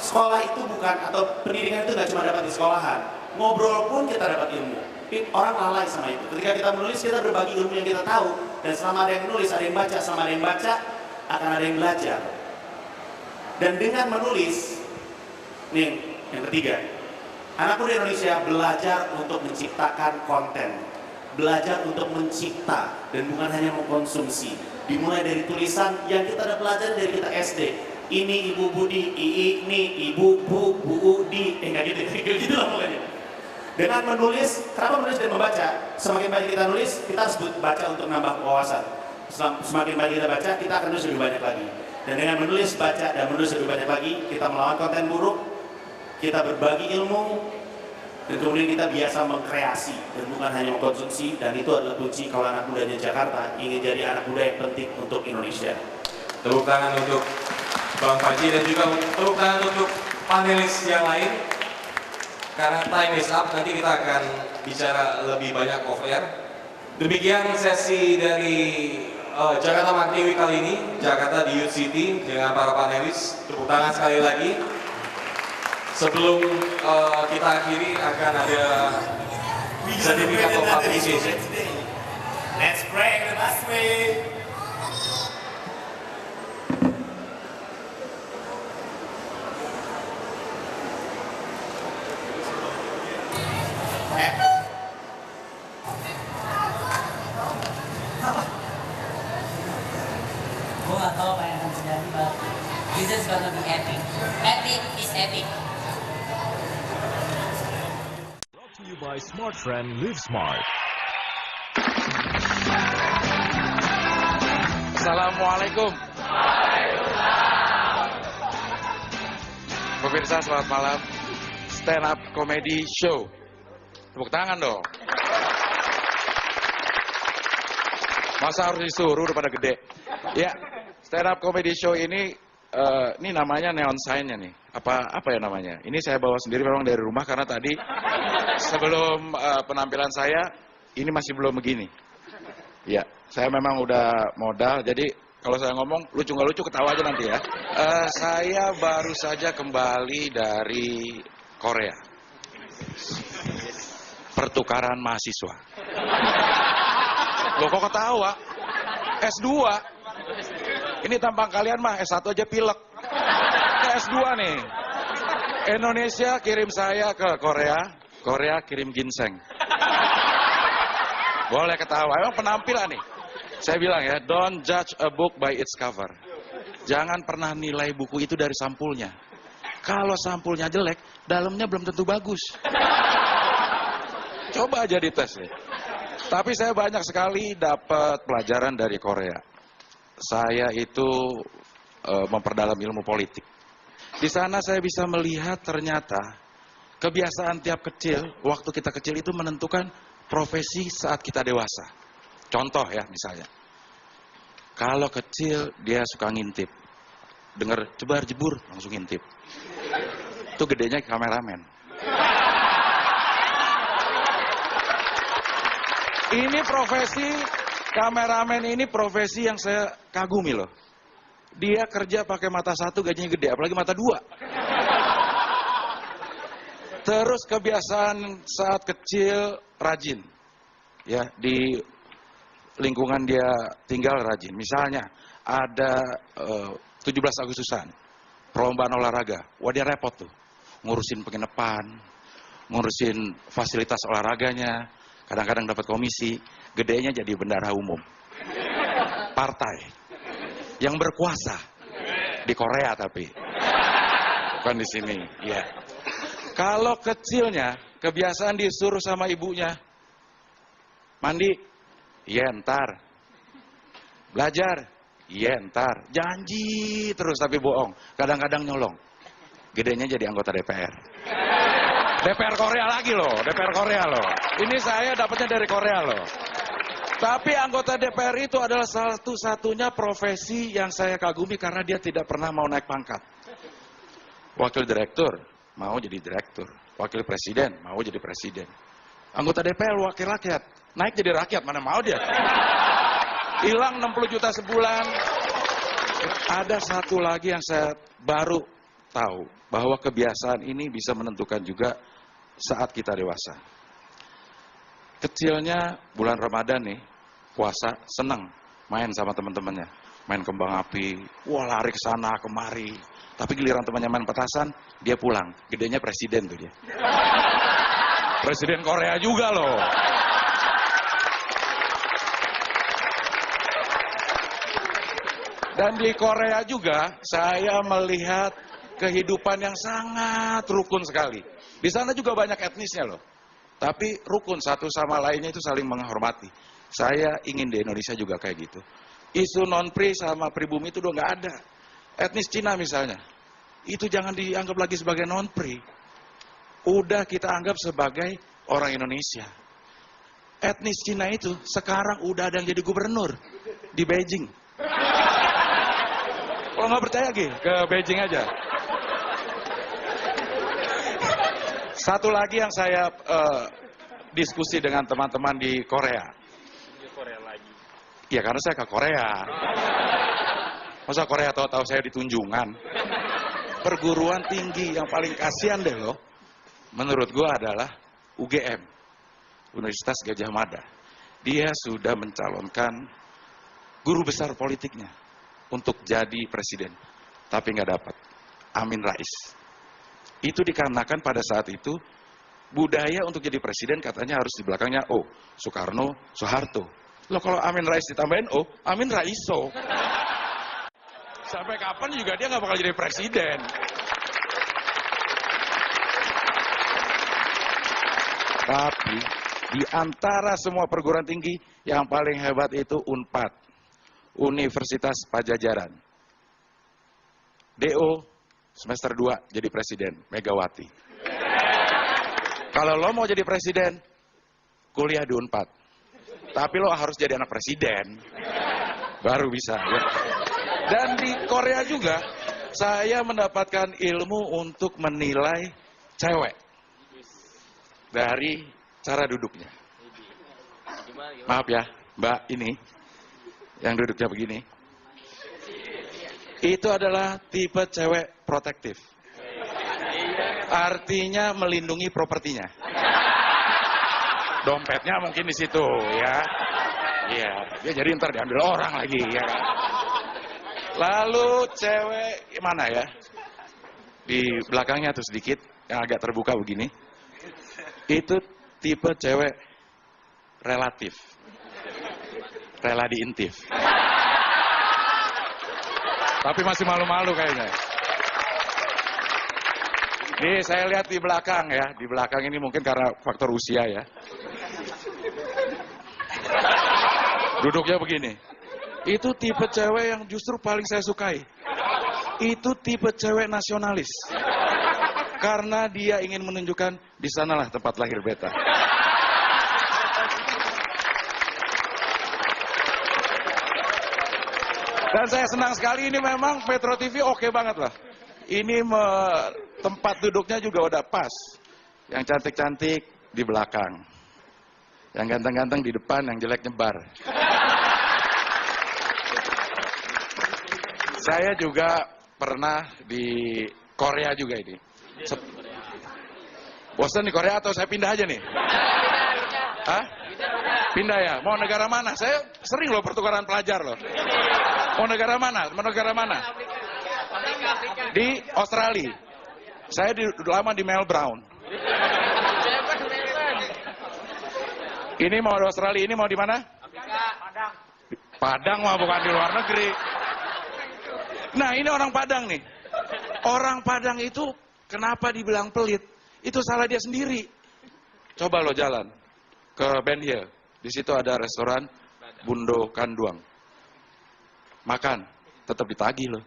Sekolah itu bukan, atau pendidikan itu nggak cuma dapat di sekolahan. Ngobrol pun kita dapat ilmu. Orang lalai sama itu. Ketika kita menulis, kita berbagi ilmu yang kita tahu. Dan selama ada yang menulis, ada yang baca. Selama ada yang baca, akan ada yang belajar. Dan dengan menulis, nih yang ketiga, anak muda Indonesia belajar untuk menciptakan konten. Belajar untuk mencipta, dan bukan hanya mengkonsumsi. Dimulai dari tulisan yang kita udah pelajari dari kita SD. Ini Ibu Budi, ini Ibu Bu, Bu Udi, enggak gitu lah pokoknya. Dengan menulis, kenapa menulis dan membaca? Semakin banyak kita nulis, kita harus baca untuk nambah wawasan. Semakin banyak kita baca, kita akan nulis lebih banyak lagi. Dan dengan menulis, baca, dan menulis lebih banyak lagi, kita melawan konten buruk, kita berbagi ilmu, Dan kemudian kita biasa mengkreasi dan bukan hanya mengkonsumsi, dan itu adalah kunci kalau anak mudanya Jakarta ingin jadi anak muda yang penting untuk Indonesia. Tepuk tangan untuk Bang Panji dan juga tepuk tangan untuk panelis yang lain. Karena time is up, nanti kita akan bicara lebih banyak off air. Demikian sesi dari Jakarta Marketing Week kali ini, Jakarta di Youth City dengan para panelis. Tepuk tangan sekali lagi. Sebelum kita akhiri akan ada sertifikat of appreciation. Let's break the busway. Gue gak tau apa yang akan terjadi, but this is gonna be epic. Epic is epic. Brought to you by Smart Friend Live Smart. Assalamualaikum. Pemirsa, selamat malam. Stand up comedy show. Tepuk tangan dong. Masa harus disuruh udah pada gede. Ya, stand up comedy show ini namanya neon sign-nya nih. Apa ya namanya? Ini saya bawa sendiri memang dari rumah karena tadi sebelum penampilan saya ini masih belum begini. Ya, saya memang udah modal. Jadi kalau saya ngomong lucu nggak lucu ketawa aja nanti ya. Saya baru saja kembali dari Korea. Pertukaran mahasiswa. Loh kok ketawa? S2. Ini tampang kalian mah S1 aja pilek. Ke S2 nih. Indonesia kirim saya ke Korea, Korea kirim ginseng. Boleh ketawa, emang penampilan nih. Saya bilang ya, don't judge a book by its cover. Jangan pernah nilai buku itu dari sampulnya. Kalau sampulnya jelek, dalamnya belum tentu bagus. Coba aja dites nih. Tapi saya banyak sekali dapat pelajaran dari Korea. Saya itu memperdalam ilmu politik. Di sana saya bisa melihat ternyata kebiasaan tiap kecil, waktu kita kecil itu menentukan profesi saat kita dewasa. Contoh ya misalnya. Kalau kecil dia suka ngintip. Dengar jebar jebur langsung ngintip. Itu gedenya kameramen. Ini profesi, kameramen ini profesi yang saya kagumi loh. Dia kerja pakai mata satu gajinya gede, apalagi mata dua. Terus kebiasaan saat kecil rajin. Ya, di lingkungan dia tinggal rajin. Misalnya ada 17 Agustusan, perlombaan olahraga. Wah dia repot tuh, ngurusin penginapan, ngurusin fasilitas olahraganya. Kadang-kadang dapat komisi, gedenya jadi bendahara umum. Partai yang berkuasa di Korea tapi bukan di sini. Ya. Kalau kecilnya kebiasaan disuruh sama ibunya mandi, iya ntar. Belajar, iya ntar. Janji terus tapi bohong. Kadang-kadang nyolong. Gedenya jadi anggota DPR. DPR Korea lagi loh, DPR Korea loh. Ini saya dapatnya dari Korea loh. Tapi anggota DPR itu adalah satu-satunya profesi yang saya kagumi karena dia tidak pernah mau naik pangkat. Wakil direktur mau jadi direktur, wakil presiden mau jadi presiden. Anggota DPR wakil rakyat, naik jadi rakyat, mana mau dia. Hilang 60 juta sebulan. Ada satu lagi yang saya baru tahu, bahwa kebiasaan ini bisa menentukan juga saat kita dewasa. Kecilnya bulan Ramadan nih, puasa, senang main sama teman-temannya. Main kembang api, wah lari ke sana kemari. Tapi giliran temannya main petasan, dia pulang. Gedenya presiden tuh dia. Presiden Korea juga loh. Dan di Korea juga, saya melihat kehidupan yang sangat rukun sekali. Di sana juga banyak etnisnya loh. Tapi rukun satu sama lainnya itu saling menghormati. Saya ingin di Indonesia juga kayak gitu. Isu non-pri sama pribumi itu udah nggak ada. Etnis Cina misalnya, itu jangan dianggap lagi sebagai non-pri. udah kita anggap sebagai orang Indonesia. Etnis Cina itu sekarang udah ada yang jadi gubernur di Beijing. Kalau nggak percaya ke Beijing aja. Satu lagi yang saya diskusi dengan teman-teman di Korea. Ya karena saya ke Korea. Masa Korea tahu-tahu saya di Tunjungan. Perguruan tinggi yang paling kasihan deh loh, menurut gua adalah UGM, Universitas Gadjah Mada. Dia sudah mencalonkan guru besar politiknya untuk jadi presiden, tapi nggak dapat. Amin Rais. Itu dikarenakan pada saat itu budaya untuk jadi presiden katanya harus di belakangnya O, Soekarno, Soeharto. Loh kalau Amin Rais ditambahin O, Amin Raiso. Sampai kapan juga dia nggak bakal jadi presiden. Tapi di antara semua perguruan tinggi yang paling hebat itu UNPAD, Universitas Pajajaran. DO semester 2 jadi presiden, Megawati. Kalau lo mau jadi presiden, kuliah di UNPAD. Tapi lo harus jadi anak presiden, baru bisa. Ya. Dan di Korea juga, saya mendapatkan ilmu untuk menilai cewek dari cara duduknya. Maaf ya, Mbak ini, yang duduknya begini. Itu adalah tipe cewek protektif. Artinya melindungi propertinya. Dompetnya mungkin di situ, ya. Iya, ya jadi ntar diambil orang lagi, ya kan. Lalu cewek mana ya? Di belakangnya tuh sedikit, yang agak terbuka begini. Itu tipe cewek relatif. Rela diintip. Tapi masih malu-malu kayaknya. Nih saya lihat di belakang ya. Di belakang ini mungkin karena faktor usia ya. Duduknya begini. Itu tipe cewek yang justru paling saya sukai. Itu tipe cewek nasionalis. Karena dia ingin menunjukkan di sanalah tempat lahir beta. Dan saya senang sekali ini memang Metro TV oke banget lah. Ini tempat duduknya juga udah pas. Yang cantik-cantik di belakang. Yang ganteng-ganteng di depan, yang jelek nyebar. Saya juga pernah di Korea juga ini. Bosan di Korea atau saya pindah aja nih? Hah? Pindah ya? Mau negara mana? Saya sering loh pertukaran pelajar loh. Mau negara mana? Mau negara mana? Di Australia. Saya lama di Melbourne. Ini mau di Australia, ini mau di mana? Padang. Padang mah bukan di luar negeri. Nah ini orang Padang nih. Orang Padang itu kenapa dibilang pelit? Itu salah dia sendiri. Coba lo jalan ke Ben Hill. Di situ ada restoran Bundo Kanduang. Makan, tetap ditagih loh.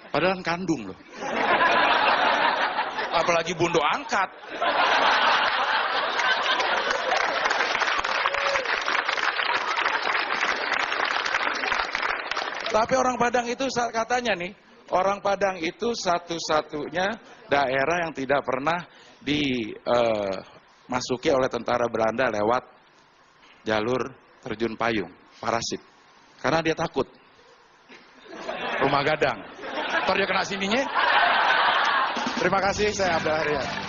Padahal kandung loh. Apalagi Bundo angkat. Tapi orang Padang itu katanya nih, orang Padang itu satu-satunya daerah yang tidak pernah dimasuki oleh tentara Belanda lewat jalur terjun payung, parasit. Karena dia takut. Rumah gadang. Ntar dia kena sininya. Terima kasih, saya Abdul Harian.